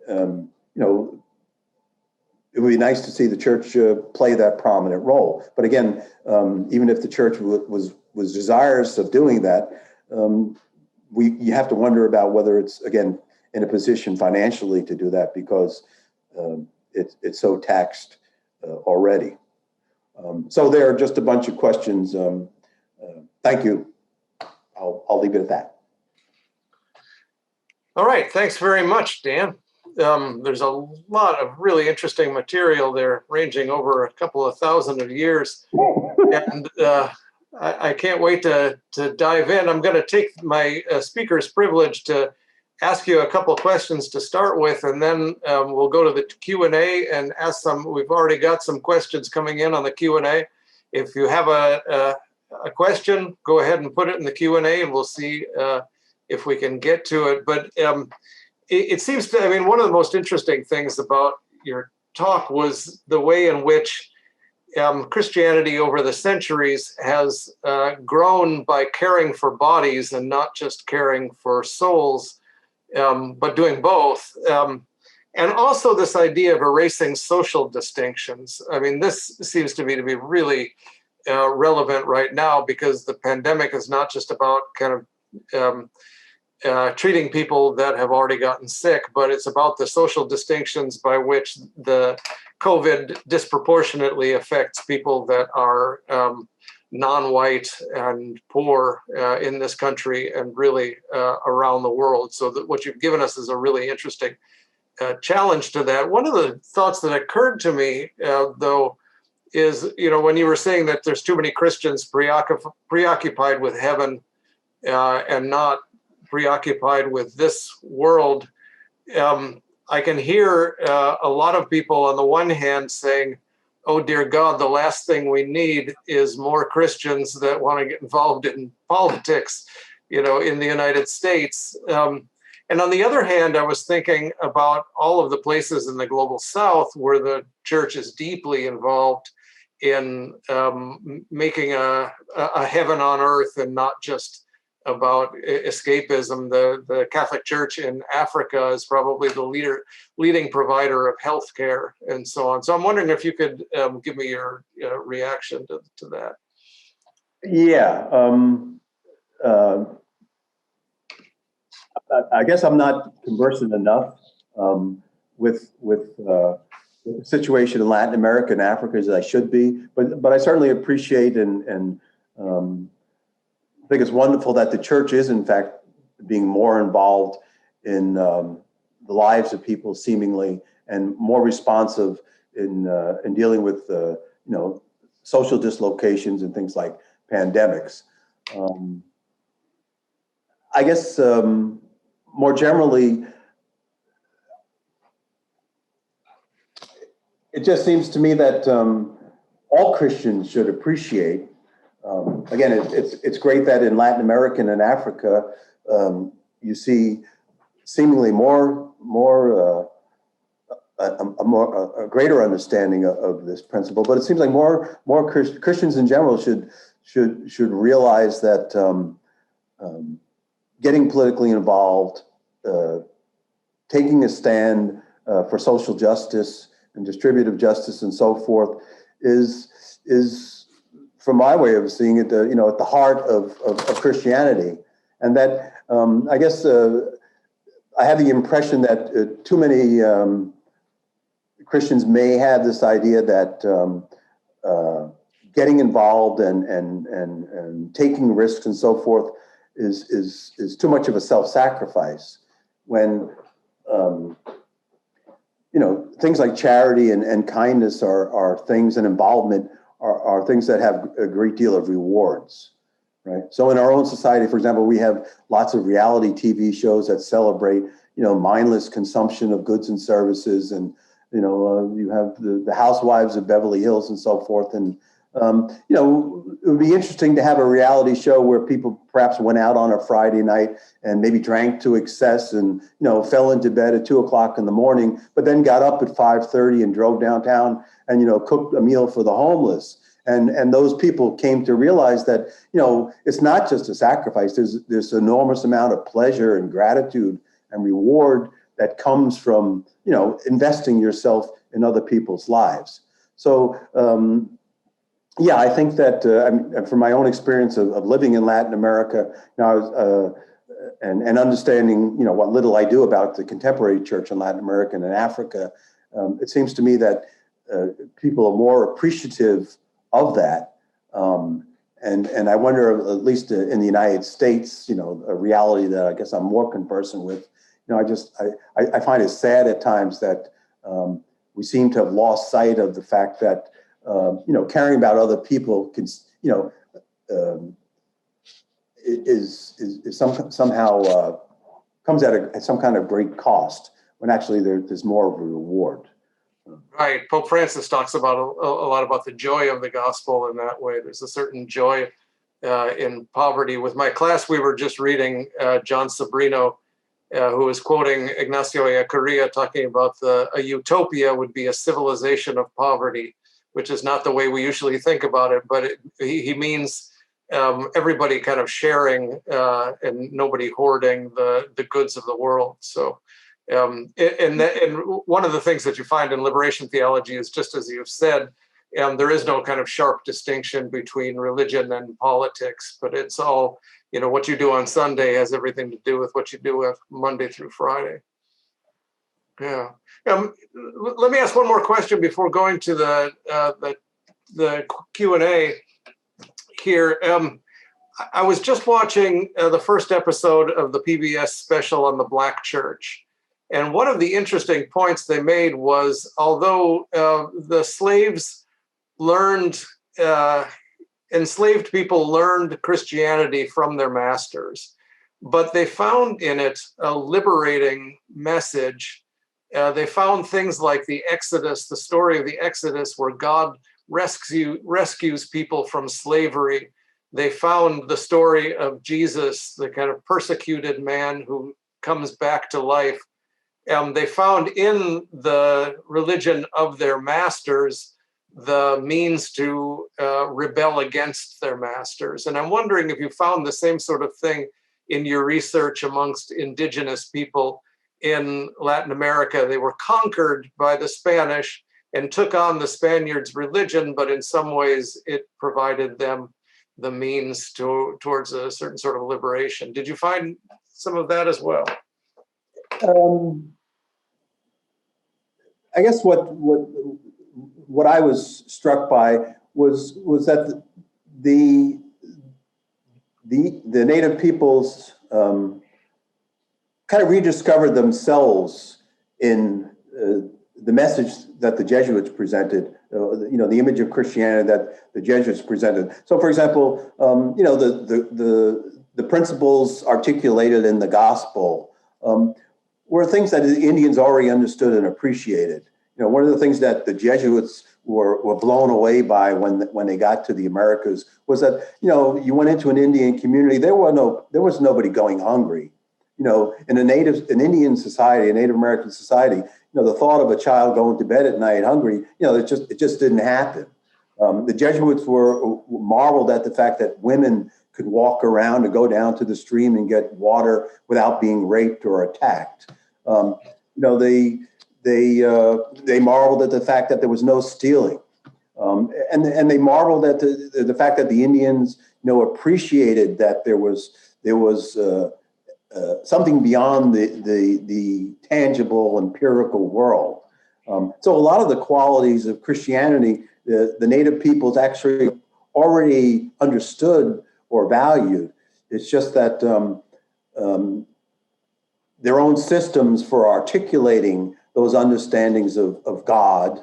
S2: it would be nice to see the church play that prominent role. But again, even if the church was desirous of doing that, you have to wonder about whether it's, again, in a position financially to do that, because it's so taxed already. So there are just a bunch of questions. Thank you. I'll leave it at that.
S1: All right, thanks very much, Dan. There's a lot of really interesting material there, ranging over a couple of thousand of years, and I can't wait to dive in. I'm going to take my speaker's privilege to ask you a couple of questions to start with, and then we'll go to the Q&A and ask some. We've already got some questions coming in on the Q&A. If you have a question, go ahead and put it in the Q&A, and we'll see if we can get to it. But it seems to, I mean, one of the most interesting things about your talk was the way in which Christianity over the centuries has grown by caring for bodies and not just caring for souls, but doing both. And also this idea of erasing social distinctions. I mean, this seems to me to be really relevant right now, because the pandemic is not just about kind of treating people that have already gotten sick, but it's about the social distinctions by which the COVID disproportionately affects people that are non-white and poor in this country and really around the world. So that what you've given us is a really interesting challenge to that. One of the thoughts that occurred to me, though, is, you know, when you were saying that there's too many Christians preoccupied with heaven and not preoccupied with this world, I can hear a lot of people on the one hand saying, oh dear God, the last thing we need is more Christians that want to get involved in politics, you know, in the United States. And on the other hand, I was thinking about all of the places in the global South where the church is deeply involved in making a heaven on earth and not just about escapism. The Catholic Church in Africa is probably the leading provider of healthcare and so on. So I'm wondering if you could give me your reaction to that.
S2: Yeah. I guess I'm not conversant enough with the situation in Latin America and Africa as I should be, but I certainly appreciate and I think it's wonderful that the church is, in fact, being more involved in the lives of people, seemingly, and more responsive in dealing with you know, social dislocations and things like pandemics. I guess more generally, it just seems to me that all Christians should appreciate. Again, it's great that in Latin America and in Africa, you see seemingly a greater understanding of this principle. But it seems like more Christians in general should realize that getting politically involved, taking a stand for social justice and distributive justice and so forth is from my way of seeing it, you know, at the heart of Christianity. And that, I guess, I have the impression that too many Christians may have this idea that getting involved and taking risks and so forth is too much of a self-sacrifice, when you know, things like charity and kindness are things, and involvement are things that have a great deal of rewards, right? So in our own society, for example, we have lots of reality TV shows that celebrate, you know, mindless consumption of goods and services, and you know, you have the Housewives of Beverly Hills and so forth. And you know, it would be interesting to have a reality show where people perhaps went out on a Friday night and maybe drank to excess and, you know, fell into bed at 2 o'clock in the morning, but then got up at 5:30 and drove downtown and, you know, cooked a meal for the homeless. And those people came to realize that, you know, it's not just a sacrifice. There's an enormous amount of pleasure and gratitude and reward that comes from, you know, investing yourself in other people's lives. So, yeah, I think that from my own experience of living in Latin America, you know, and understanding, you know, what little I do about the contemporary church in Latin America and in Africa, it seems to me that people are more appreciative of that. And I wonder, at least in the United States, you know, a reality that I guess I'm more conversant with, I find it sad at times that we seem to have lost sight of the fact that, caring about other people can, is somehow comes at some kind of great cost, when actually there's more of a reward.
S1: Right. Pope Francis talks about a lot about the joy of the gospel in that way. There's a certain joy in poverty. With my class, we were just reading John Sobrino, who was quoting Ignacio Ellacuría, talking about a utopia would be a civilization of poverty, which is not the way we usually think about it, but he means everybody kind of sharing and nobody hoarding the goods of the world. So, and one of the things that you find in liberation theology is, just as you've said, there is no kind of sharp distinction between religion and politics, but it's all, what you do on Sunday has everything to do with what you do Monday through Friday. Yeah. Let me ask one more question before going to the Q&A here. I was just watching the first episode of the PBS special on the Black Church. And one of the interesting points they made was, although the enslaved people learned Christianity from their masters, but they found in it a liberating message. They found things like the Exodus, the story of the Exodus, where God rescues people from slavery. They found the story of Jesus, the kind of persecuted man who comes back to life. They found in the religion of their masters the means to rebel against their masters. And I'm wondering if you found the same sort of thing in your research amongst indigenous people in Latin America. They were conquered by the Spanish and took on the Spaniards' religion, but in some ways it provided them the means towards a certain sort of liberation. Did you find some of that as well?
S2: I guess what I was struck by was that the native peoples kind of rediscovered themselves in the message that the Jesuits presented, the image of Christianity that the Jesuits presented. So, for example, the principles articulated in the gospel were things that the Indians already understood and appreciated. One of the things that the Jesuits were blown away by when they got to the Americas was that, you went into an Indian community, there was nobody going hungry. In an Indian society, a Native American society, the thought of a child going to bed at night hungry, it just didn't happen. The Jesuits were marveled at the fact that women could walk around and go down to the stream and get water without being raped or attacked. They marveled at the fact that there was no stealing, and they marveled at the fact that the Indians, appreciated that there was something beyond the tangible empirical world. So a lot of the qualities of Christianity, the native peoples actually already understood or valued. It's just that their own systems for articulating those understandings of God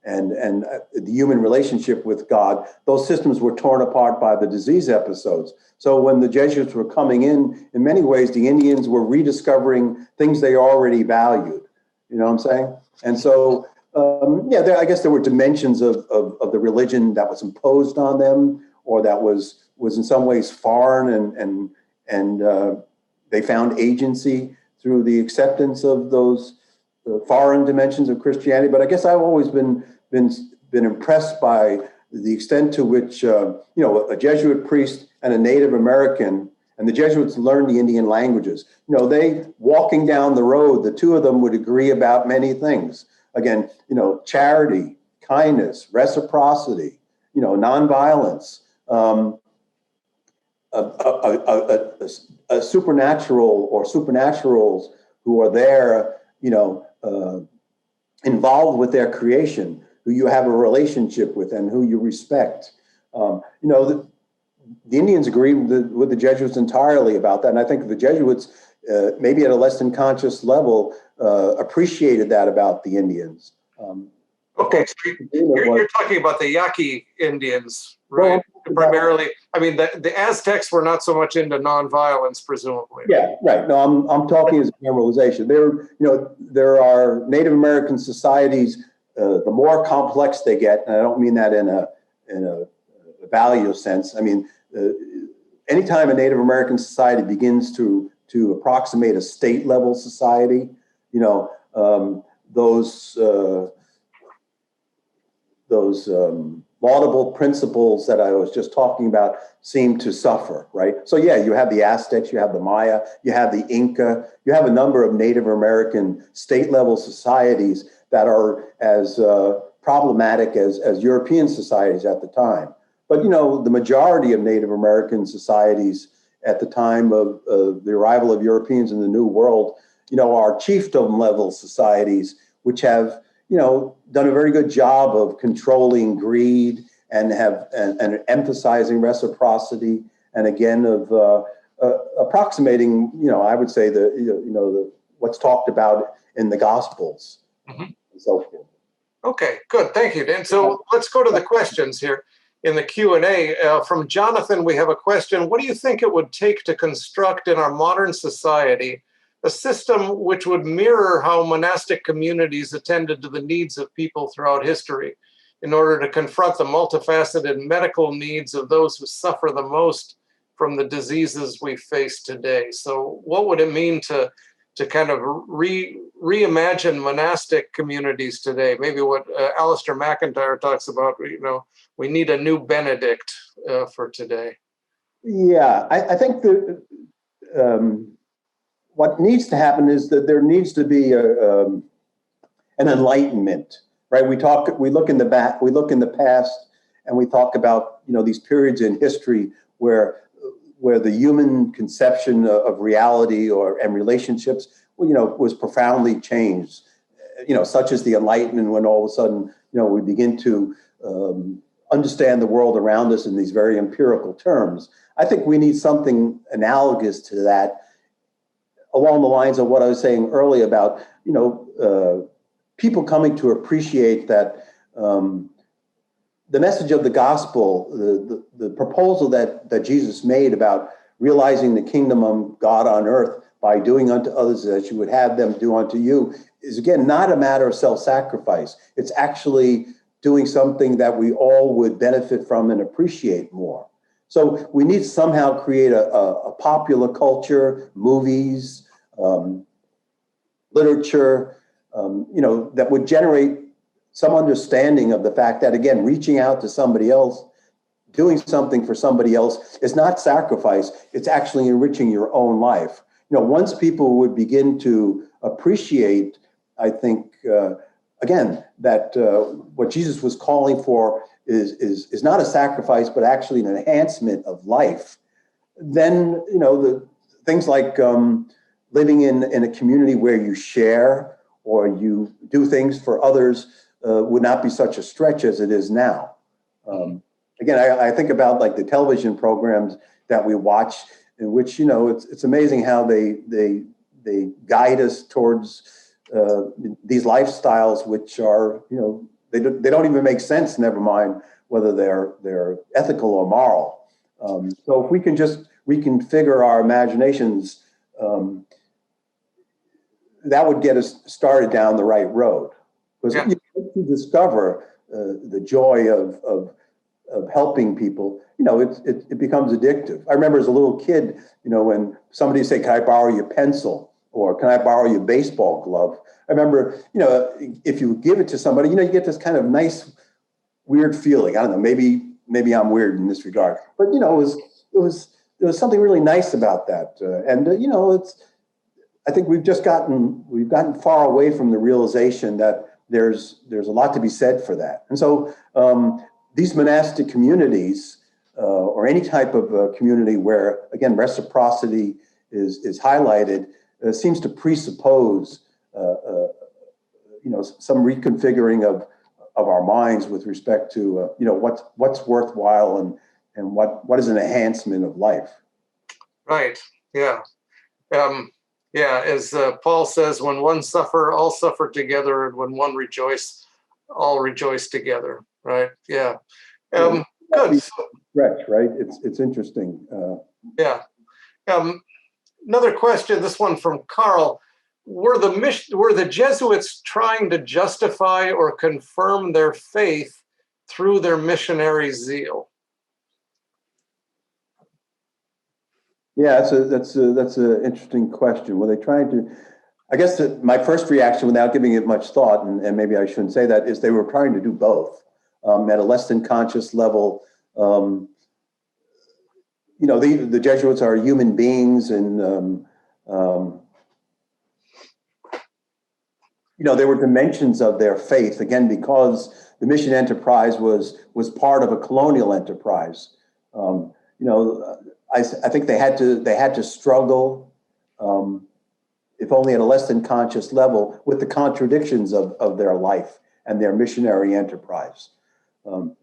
S2: and the human relationship with God, those systems were torn apart by the disease episodes. So when the Jesuits were coming in many ways, the Indians were rediscovering things they already valued. You know what I'm saying? And so, I guess there were dimensions of the religion that was imposed on them, or that was in some ways foreign, and they found agency through the acceptance of those foreign dimensions of Christianity. But I guess I've always been impressed by the extent to which a Jesuit priest and a Native American, and the Jesuits learned the Indian languages. They, walking down the road, the two of them would agree about many things. Again, charity, kindness, reciprocity, nonviolence, a supernatural or supernaturals who are there, involved with their creation, who you have a relationship with and who you respect. The Indians agreed with the Jesuits entirely about that. And I think the Jesuits maybe at a less than conscious level, appreciated that about the Indians.
S1: Okay, so you're talking about the Yaqui Indians, right?
S2: Well,
S1: primarily, I mean, the Aztecs were not so much into nonviolence, presumably.
S2: Yeah, right. No, I'm talking as a generalization. There are Native American societies. The more complex they get, and I don't mean that in a value sense. I mean, anytime a Native American society begins to approximate a state level society, those laudable principles that I was just talking about seem to suffer, right? So yeah, you have the Aztecs, you have the Maya, you have the Inca, you have a number of Native American state level societies that are as problematic as European societies at the time. But the majority of Native American societies at the time of the arrival of Europeans in the New World, are chiefdom level societies, which have done a very good job of controlling greed and emphasizing reciprocity, and again of approximating, I would say the what's talked about in the Gospels, and so forth.
S1: Okay, good, thank you, Dan. So let's go to the questions here in the Q&A. From Jonathan, we have a question. What do you think it would take to construct in our modern society a system which would mirror how monastic communities attended to the needs of people throughout history in order to confront the multifaceted medical needs of those who suffer the most from the diseases we face today? So what would it mean to kind of reimagine monastic communities today? Maybe what Alistair McIntyre talks about, we need a new Benedict for today.
S2: Yeah, I think that what needs to happen is that there needs to be an enlightenment, right? We look in the past, and we talk about these periods in history where the human conception of reality and relationships, was profoundly changed. Such as the Enlightenment, when all of a sudden we begin to understand the world around us in these very empirical terms. I think we need something analogous to that, along the lines of what I was saying earlier about, people coming to appreciate that the message of the gospel, the proposal that Jesus made about realizing the kingdom of God on earth by doing unto others as you would have them do unto you, is again not a matter of self-sacrifice. It's actually doing something that we all would benefit from and appreciate more. So we need to somehow create a popular culture, movies, literature, that would generate some understanding of the fact that, again, reaching out to somebody else, doing something for somebody else is not sacrifice. It's actually enriching your own life. Once people would begin to appreciate, I think, again, that what Jesus was calling for is not a sacrifice, but actually an enhancement of life, then, the things like living in a community where you share or you do things for others would not be such a stretch as it is now. Again, I think about like the television programs that we watch, in which it's amazing how they guide us towards these lifestyles, which are they don't even make sense. Never mind whether they're ethical or moral. So if we can just reconfigure our imaginations, that would get us started down the right road. Because you discover the joy of helping people, it becomes addictive. I remember as a little kid, when somebody say, "Can I borrow your pencil?" or "Can I borrow your baseball glove?" I remember, if you give it to somebody, you get this kind of nice, weird feeling. I don't know, maybe I'm weird in this regard, but there was something really nice about that, and I think we've gotten far away from the realization that there's a lot to be said for that. And so these monastic communities, or any type of community where, again, reciprocity is highlighted, seems to presuppose some reconfiguring of our minds with respect to what's worthwhile and what is an enhancement of life.
S1: Right. Yeah. Yeah, as Paul says, when one suffer, all suffer together, and when one rejoice, all rejoice together. Right? Yeah. Good.
S2: Stretch, right? It's interesting.
S1: Yeah. Another question. This one from Carl. Were the Jesuits trying to justify or confirm their faith through their missionary zeal?
S2: Yeah, that's an interesting question. Were they trying to? I guess my first reaction, without giving it much thought, and maybe I shouldn't say that, is they were trying to do both at a less than conscious level. The Jesuits are human beings, and there were dimensions of their faith, again, because the mission enterprise was part of a colonial enterprise. I think they had to struggle, if only at a less than conscious level, with the contradictions of their life and their missionary enterprise.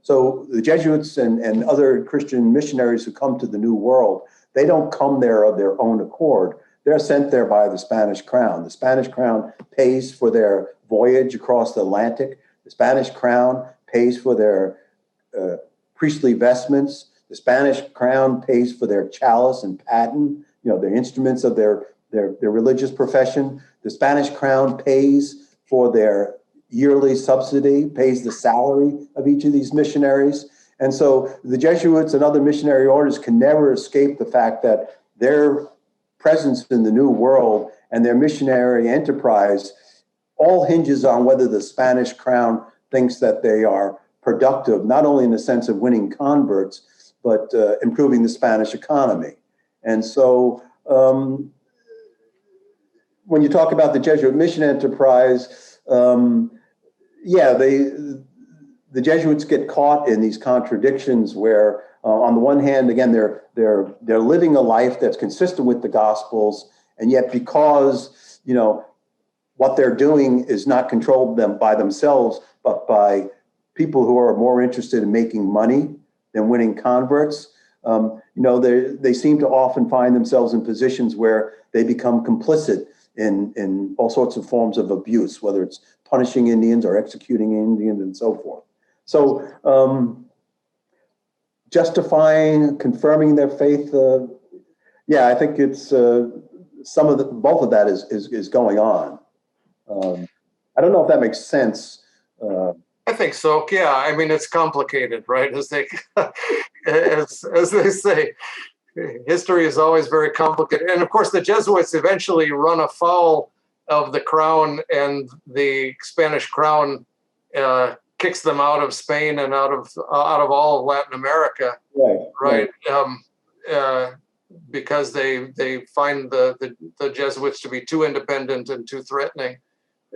S2: So the Jesuits and other Christian missionaries who come to the New World, they don't come there of their own accord. They're sent there by the Spanish crown. The Spanish crown pays for their voyage across the Atlantic. The Spanish crown pays for their priestly vestments. The Spanish crown pays for their chalice and paten, their instruments of their religious profession. The Spanish crown pays for their yearly subsidy, pays the salary of each of these missionaries. And so the Jesuits and other missionary orders can never escape the fact that their presence in the New World and their missionary enterprise all hinges on whether the Spanish crown thinks that they are productive, not only in the sense of winning converts, but improving the Spanish economy. And so when you talk about the Jesuit mission enterprise, the Jesuits get caught in these contradictions where, on the one hand, again, they're living a life that's consistent with the Gospels, and yet because what they're doing is not controlled by themselves, but by people who are more interested in making money than winning converts. They seem to often find themselves in positions where they become complicit in all sorts of forms of abuse, whether it's punishing Indians or executing Indians and so forth. So justifying, confirming their faith, I think it's both of that is going on. I don't know if that makes sense.
S1: I think so. Yeah, I mean, it's complicated, right? As they say, history is always very complicated. And of course, the Jesuits eventually run afoul of the crown, and the Spanish crown kicks them out of Spain and out of all of Latin America, right? Because they find the Jesuits to be too independent and too threatening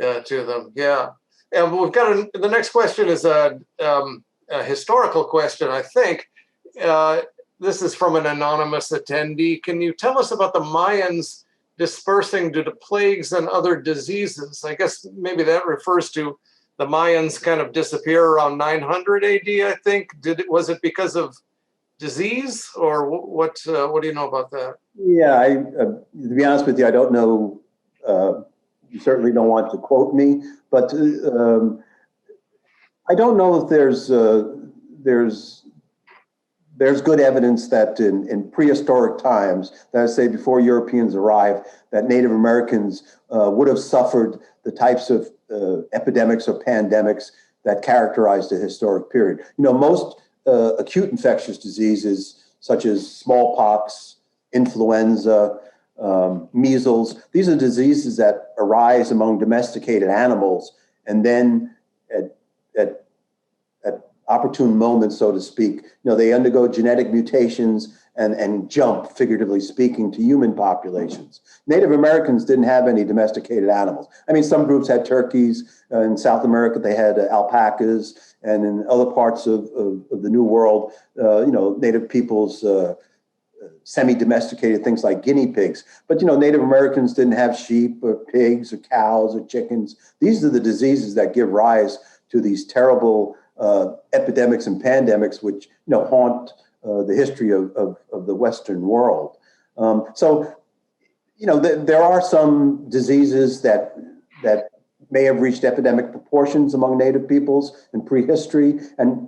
S1: to them. Yeah. And we've got the next question is a historical question, I think. This is from an anonymous attendee. Can you tell us about the Mayans dispersing due to plagues and other diseases? I guess maybe that refers to the Mayans kind of disappear around 900 AD, I think. Was it because of disease, or what do you know about that?
S2: Yeah, to be honest with you, I don't know. You certainly don't want to quote me, but I don't know if there's good evidence that in prehistoric times, that is, say before Europeans arrived, that Native Americans would have suffered the types of epidemics or pandemics that characterized the historic period. Most acute infectious diseases such as smallpox, influenza, measles, these are diseases that arise among domesticated animals, and then at opportune moments, so to speak, they undergo genetic mutations and jump, figuratively speaking, to human populations. Native Americans didn't have any domesticated animals. I mean, some groups had turkeys. In South America, they had alpacas, and in other parts of the New World, Native peoples semi-domesticated things like guinea pigs. But, Native Americans didn't have sheep or pigs or cows or chickens. These are the diseases that give rise to these terrible epidemics and pandemics, which, haunt the history of the Western world. So, there are some diseases that may have reached epidemic proportions among native peoples in prehistory, and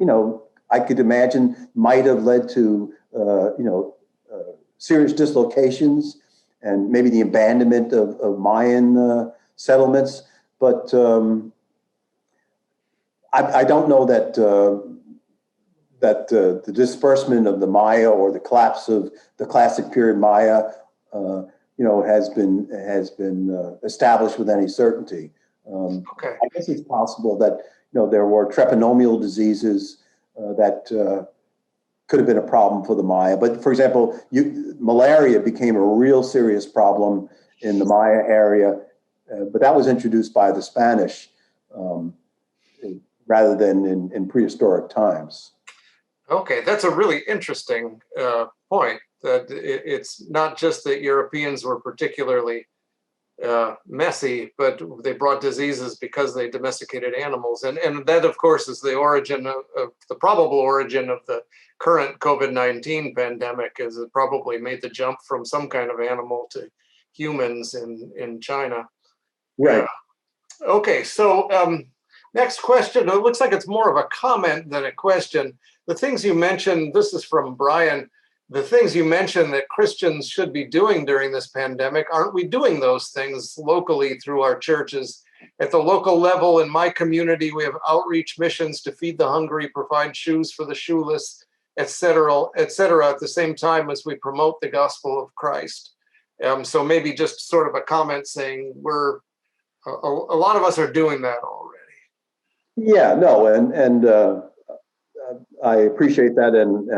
S2: I could imagine might have led to serious dislocations and maybe the abandonment of Mayan settlements. But I don't know that the disbursement of the Maya or the collapse of the classic period Maya, has been established with any certainty.
S1: Okay.
S2: I guess it's possible that there were treponomial diseases that could have been a problem for the Maya. But for example, malaria became a real serious problem in the Maya area, but that was introduced by the Spanish rather than in prehistoric times.
S1: Okay, that's a really interesting point. That it's not just that Europeans were particularly messy, but they brought diseases because they domesticated animals. And that, of course, is the origin of the probable origin of the current COVID-19 pandemic, is it probably made the jump from some kind of animal to humans in China.
S2: Right.
S1: Okay, so next question. It looks like it's more of a comment than a question. The things you mentioned, this is from Brian, the things you mentioned that Christians should be doing during this pandemic, aren't we doing those things locally through our churches? At the local level, in my community, we have outreach missions to feed the hungry, provide shoes for the shoeless, et cetera, at the same time as we promote the gospel of Christ. So maybe just sort of a comment saying a lot of us are doing that already.
S2: Yeah, no, and I appreciate that, and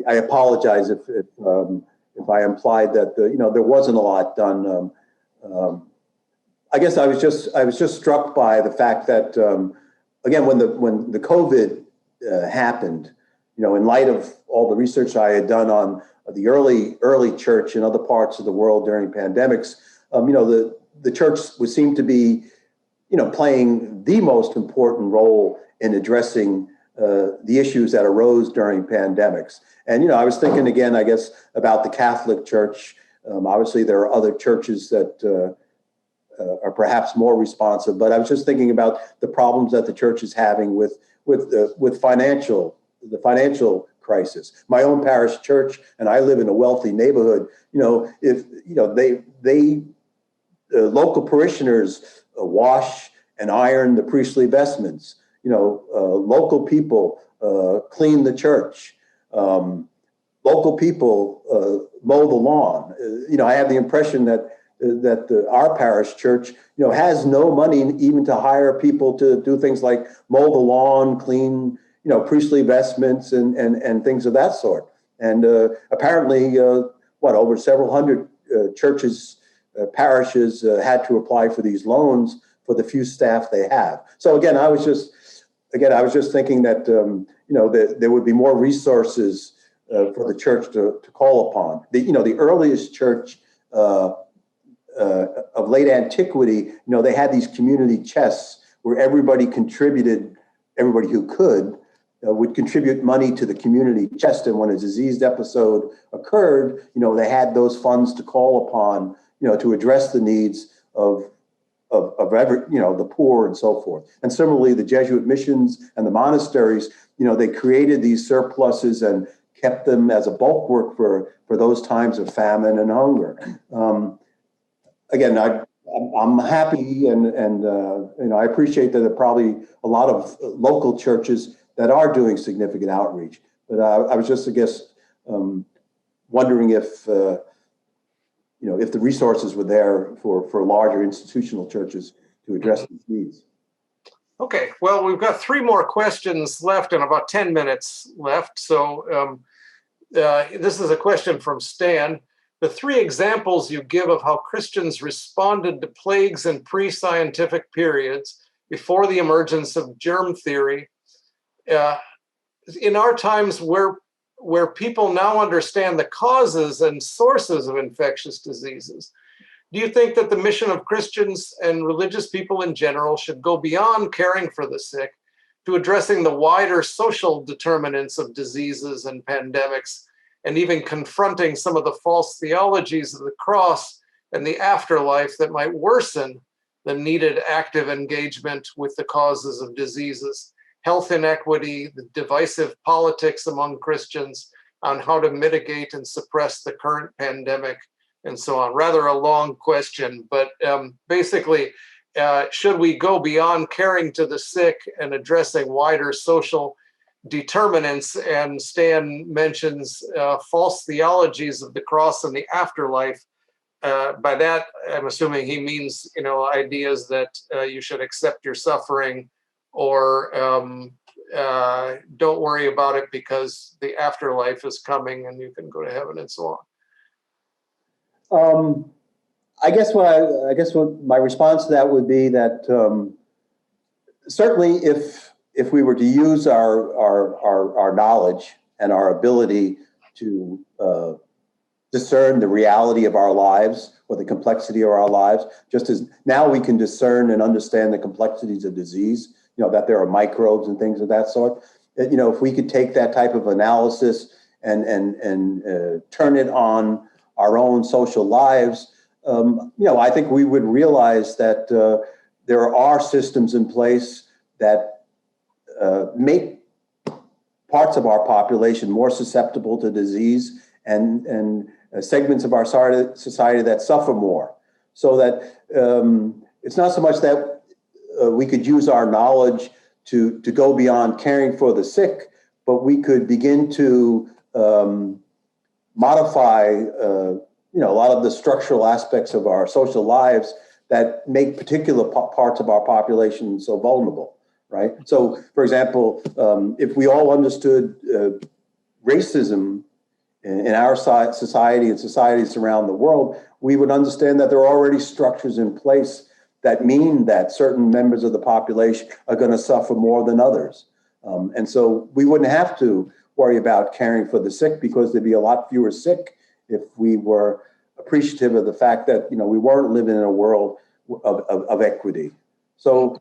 S2: I apologize if I implied that there wasn't a lot done. I guess I was just struck by the fact that again, when the COVID happened, in light of all the research I had done on the early church in other parts of the world during pandemics, the church would seem to be playing the most important role in addressing the issues that arose during pandemics. And, I was thinking again, I guess, about the Catholic Church. Obviously, there are other churches that are perhaps more responsive, but I was just thinking about the problems that the church is having with the financial crisis. My own parish church, and I live in a wealthy neighborhood, if local parishioners wash and iron the priestly vestments. Local people clean the church. Local people mow the lawn. I have the impression that our parish church, has no money even to hire people to do things like mow the lawn, clean, priestly vestments and things of that sort. And apparently, over several hundred churches, parishes had to apply for these loans for the few staff they have. So again, I was just thinking that that there would be more resources for the church to call upon. The earliest church of late antiquity, they had these community chests where everybody who could would contribute money to the community chest, and when a diseased episode occurred, they had those funds to call upon, to address the needs of every, the poor and so forth. And similarly, the Jesuit missions and the monasteries, they created these surpluses and kept them as a bulwark for those times of famine and hunger. Again, I'm happy and I appreciate that there are probably a lot of local churches that are doing significant outreach. But I was just, I guess, wondering if the resources were there for larger institutional churches to address these needs.
S1: Okay, well, we've got 3 more questions left and about 10 minutes left. So this is a question from Stan. The 3 examples you give of how Christians responded to plagues in pre-scientific periods before the emergence of germ theory, in our times where people now understand the causes and sources of infectious diseases, do you think that the mission of Christians and religious people in general should go beyond caring for the sick to addressing the wider social determinants of diseases and pandemics and even confronting some of the false theologies of the cross and the afterlife that might worsen the needed active engagement with the causes of diseases, health inequity, the divisive politics among Christians on how to mitigate and suppress the current pandemic, and so on. Rather a long question, but basically, should we go beyond caring to the sick and addressing wider social determinants? And Stan mentions false theologies of the cross and the afterlife. By that, I'm assuming he means, ideas that you should accept your suffering, or don't worry about it because the afterlife is coming and you can go to heaven and so
S2: on. I guess what my response to that would be that certainly if we were to use our knowledge and our ability to discern the reality of our lives or the complexity of our lives, just as now we can discern and understand the complexities of disease, that there are microbes and things of that sort. If we could take that type of analysis and turn it on our own social lives, I think we would realize that there are systems in place that make parts of our population more susceptible to disease and segments of our society that suffer more. So that it's not so much that we could use our knowledge to go beyond caring for the sick, but we could begin to modify a lot of the structural aspects of our social lives that make particular parts of our population so vulnerable, right? So, for example, if we all understood racism in our society and societies around the world, we would understand that there are already structures in place that mean that certain members of the population are going to suffer more than others. And so we wouldn't have to worry about caring for the sick because there'd be a lot fewer sick if we were appreciative of the fact that, we weren't living in a world of equity. So,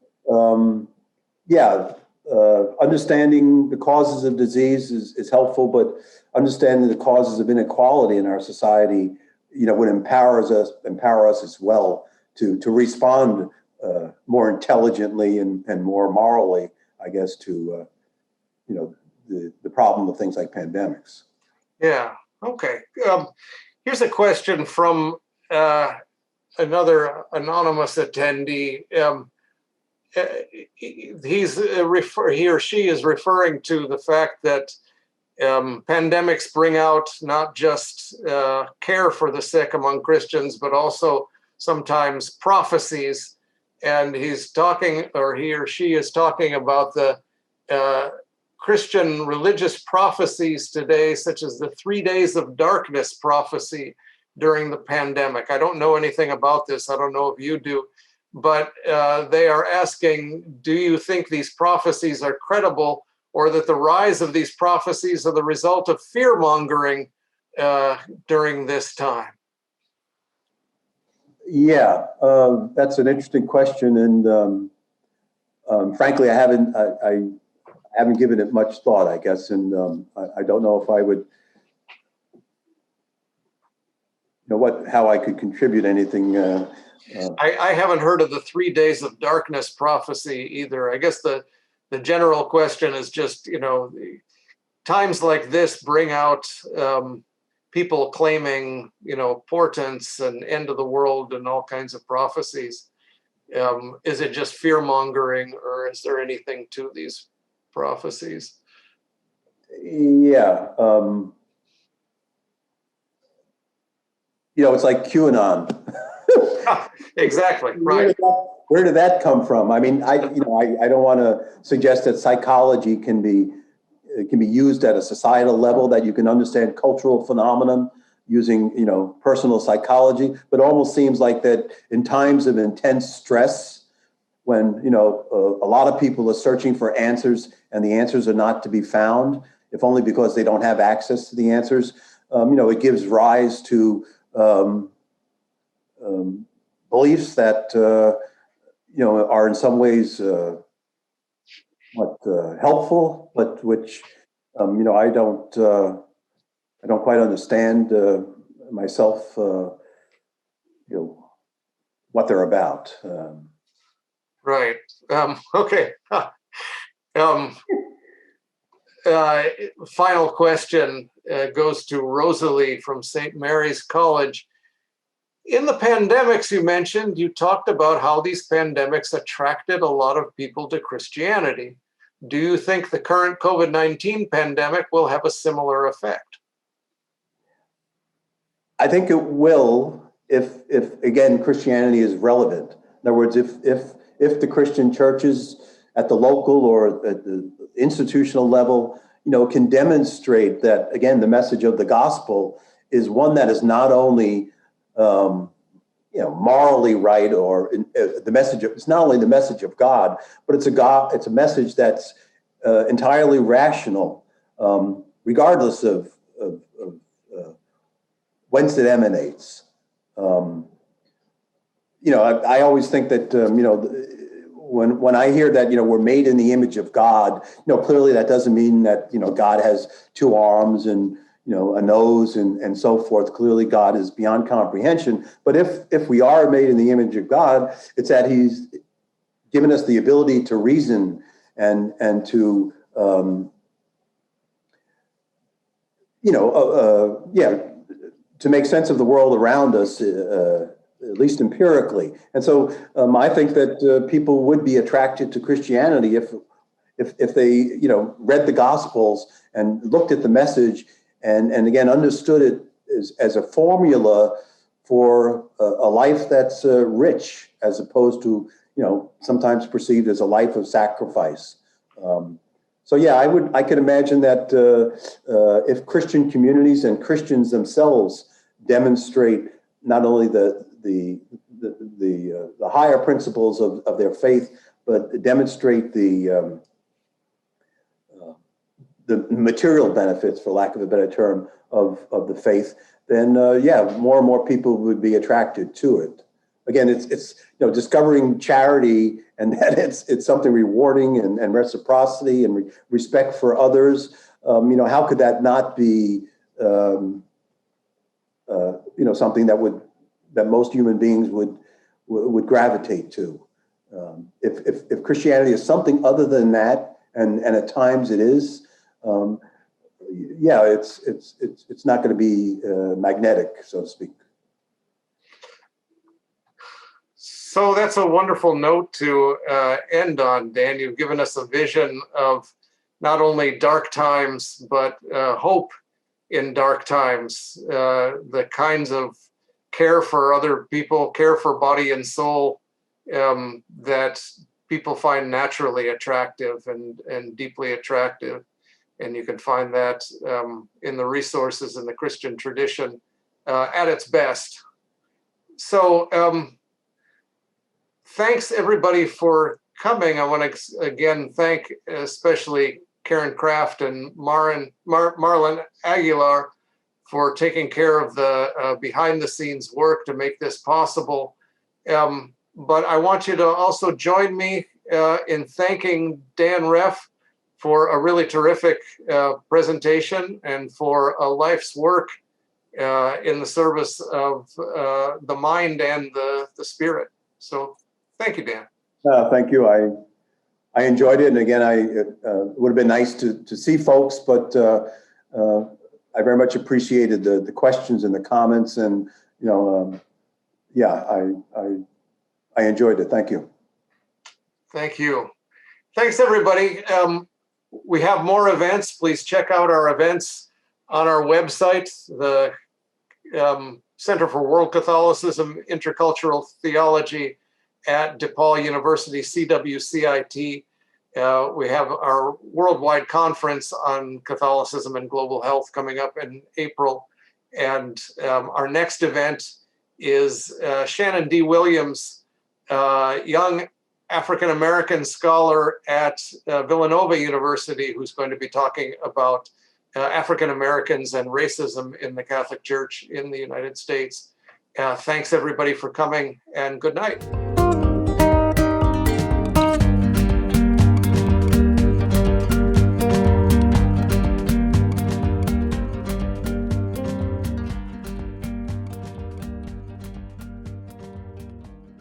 S2: understanding the causes of disease is helpful, but understanding the causes of inequality in our society, would empower us as well to respond more intelligently and more morally, I guess, to the problem of things like pandemics. Yeah.
S1: Okay. Here's a question from another anonymous attendee. He or she is referring to the fact that pandemics bring out not just care for the sick among Christians, but also sometimes prophecies. And he's talking, or he or she is talking about the Christian religious prophecies today, such as the 3 days of darkness prophecy during the pandemic. I don't know anything about this. I don't know if you do, but they are asking, do you think these prophecies are credible, or that the rise of these prophecies are the result of fear-mongering during this time?
S2: Yeah, that's an interesting question. And frankly, I haven't given it much thought, I guess. And I don't know if I would, how I could contribute anything.
S1: I haven't heard of the 3 days of darkness prophecy either. I guess the general question is just, times like this bring out people claiming, portents and end of the world and all kinds of prophecies. Is it just fear mongering, or is there anything to these prophecies?
S2: Yeah. It's like QAnon.
S1: Exactly. Right.
S2: Where did that come from? I mean, I don't want to suggest that psychology can be used at a societal level, that you can understand cultural phenomenon using, personal psychology, but it almost seems like that in times of intense stress, when, a lot of people are searching for answers and the answers are not to be found, if only because they don't have access to the answers, it gives rise to beliefs that, are in some ways helpful, but which, I don't I don't quite understand myself, what they're about.
S1: Right. Okay. Um, Final question goes to Rosalie from St. Mary's College. In the pandemics you mentioned, you talked about how these pandemics attracted a lot of people to Christianity. Do you think the current COVID-19 pandemic will have a similar effect?
S2: I think it will if again, Christianity is relevant. In other words, if the Christian churches at the local or at the institutional level, can demonstrate that, again, the message of the gospel is one that is not only morally right, or the message. It's not only the message of God, but it's a message that's entirely rational, regardless of whence it emanates. I always think that when I hear that we're made in the image of God, clearly that doesn't mean that God has two arms and a nose and so forth. Clearly, God is beyond comprehension. But if we are made in the image of God, it's that He's given us the ability to reason and to to make sense of the world around us, at least empirically. And so I think that people would be attracted to Christianity if they read the Gospels and looked at the message and again understood it as a formula for a life that's rich, as opposed to sometimes perceived as a life of sacrifice. So yeah, I could imagine that if Christian communities and Christians themselves demonstrate not only the higher principles of their faith, but demonstrate the material benefits, for lack of a better term, of the faith, then more and more people would be attracted to it. Again, it's discovering charity, and that it's something rewarding and reciprocity and respect for others. How could that not be something that most human beings would gravitate to? If Christianity is something other than that, and at times it is, it's not going to be magnetic, so to speak.
S1: So that's a wonderful note to end on, Dan. You've given us a vision of not only dark times, but hope in dark times, the kinds of care for other people, care for body and soul that people find naturally attractive and deeply attractive. And you can find that in the resources in the Christian tradition at its best. So thanks everybody for coming. I want to again thank especially Karen Kraft and Marlon Aguilar for taking care of the behind the scenes work to make this possible. But I want you to also join me in thanking Dan Reff for a really terrific presentation and for a life's work in the service of the mind and the spirit. So thank you, Dan.
S2: Thank you. I enjoyed it. And again, it would have been nice to see folks, but I very much appreciated the questions and the comments. And, I enjoyed it. Thank you.
S1: Thank you. Thanks, everybody. We have more events. Please check out our events on our website, the Center for World Catholicism, Intercultural Theology at DePaul University, CWCIT. We have our worldwide conference on Catholicism and global health coming up in April. And our next event is Shannon D. Williams, young African-American scholar at Villanova University, who's going to be talking about African-Americans and racism in the Catholic Church in the United States. Thanks everybody for coming, and good night.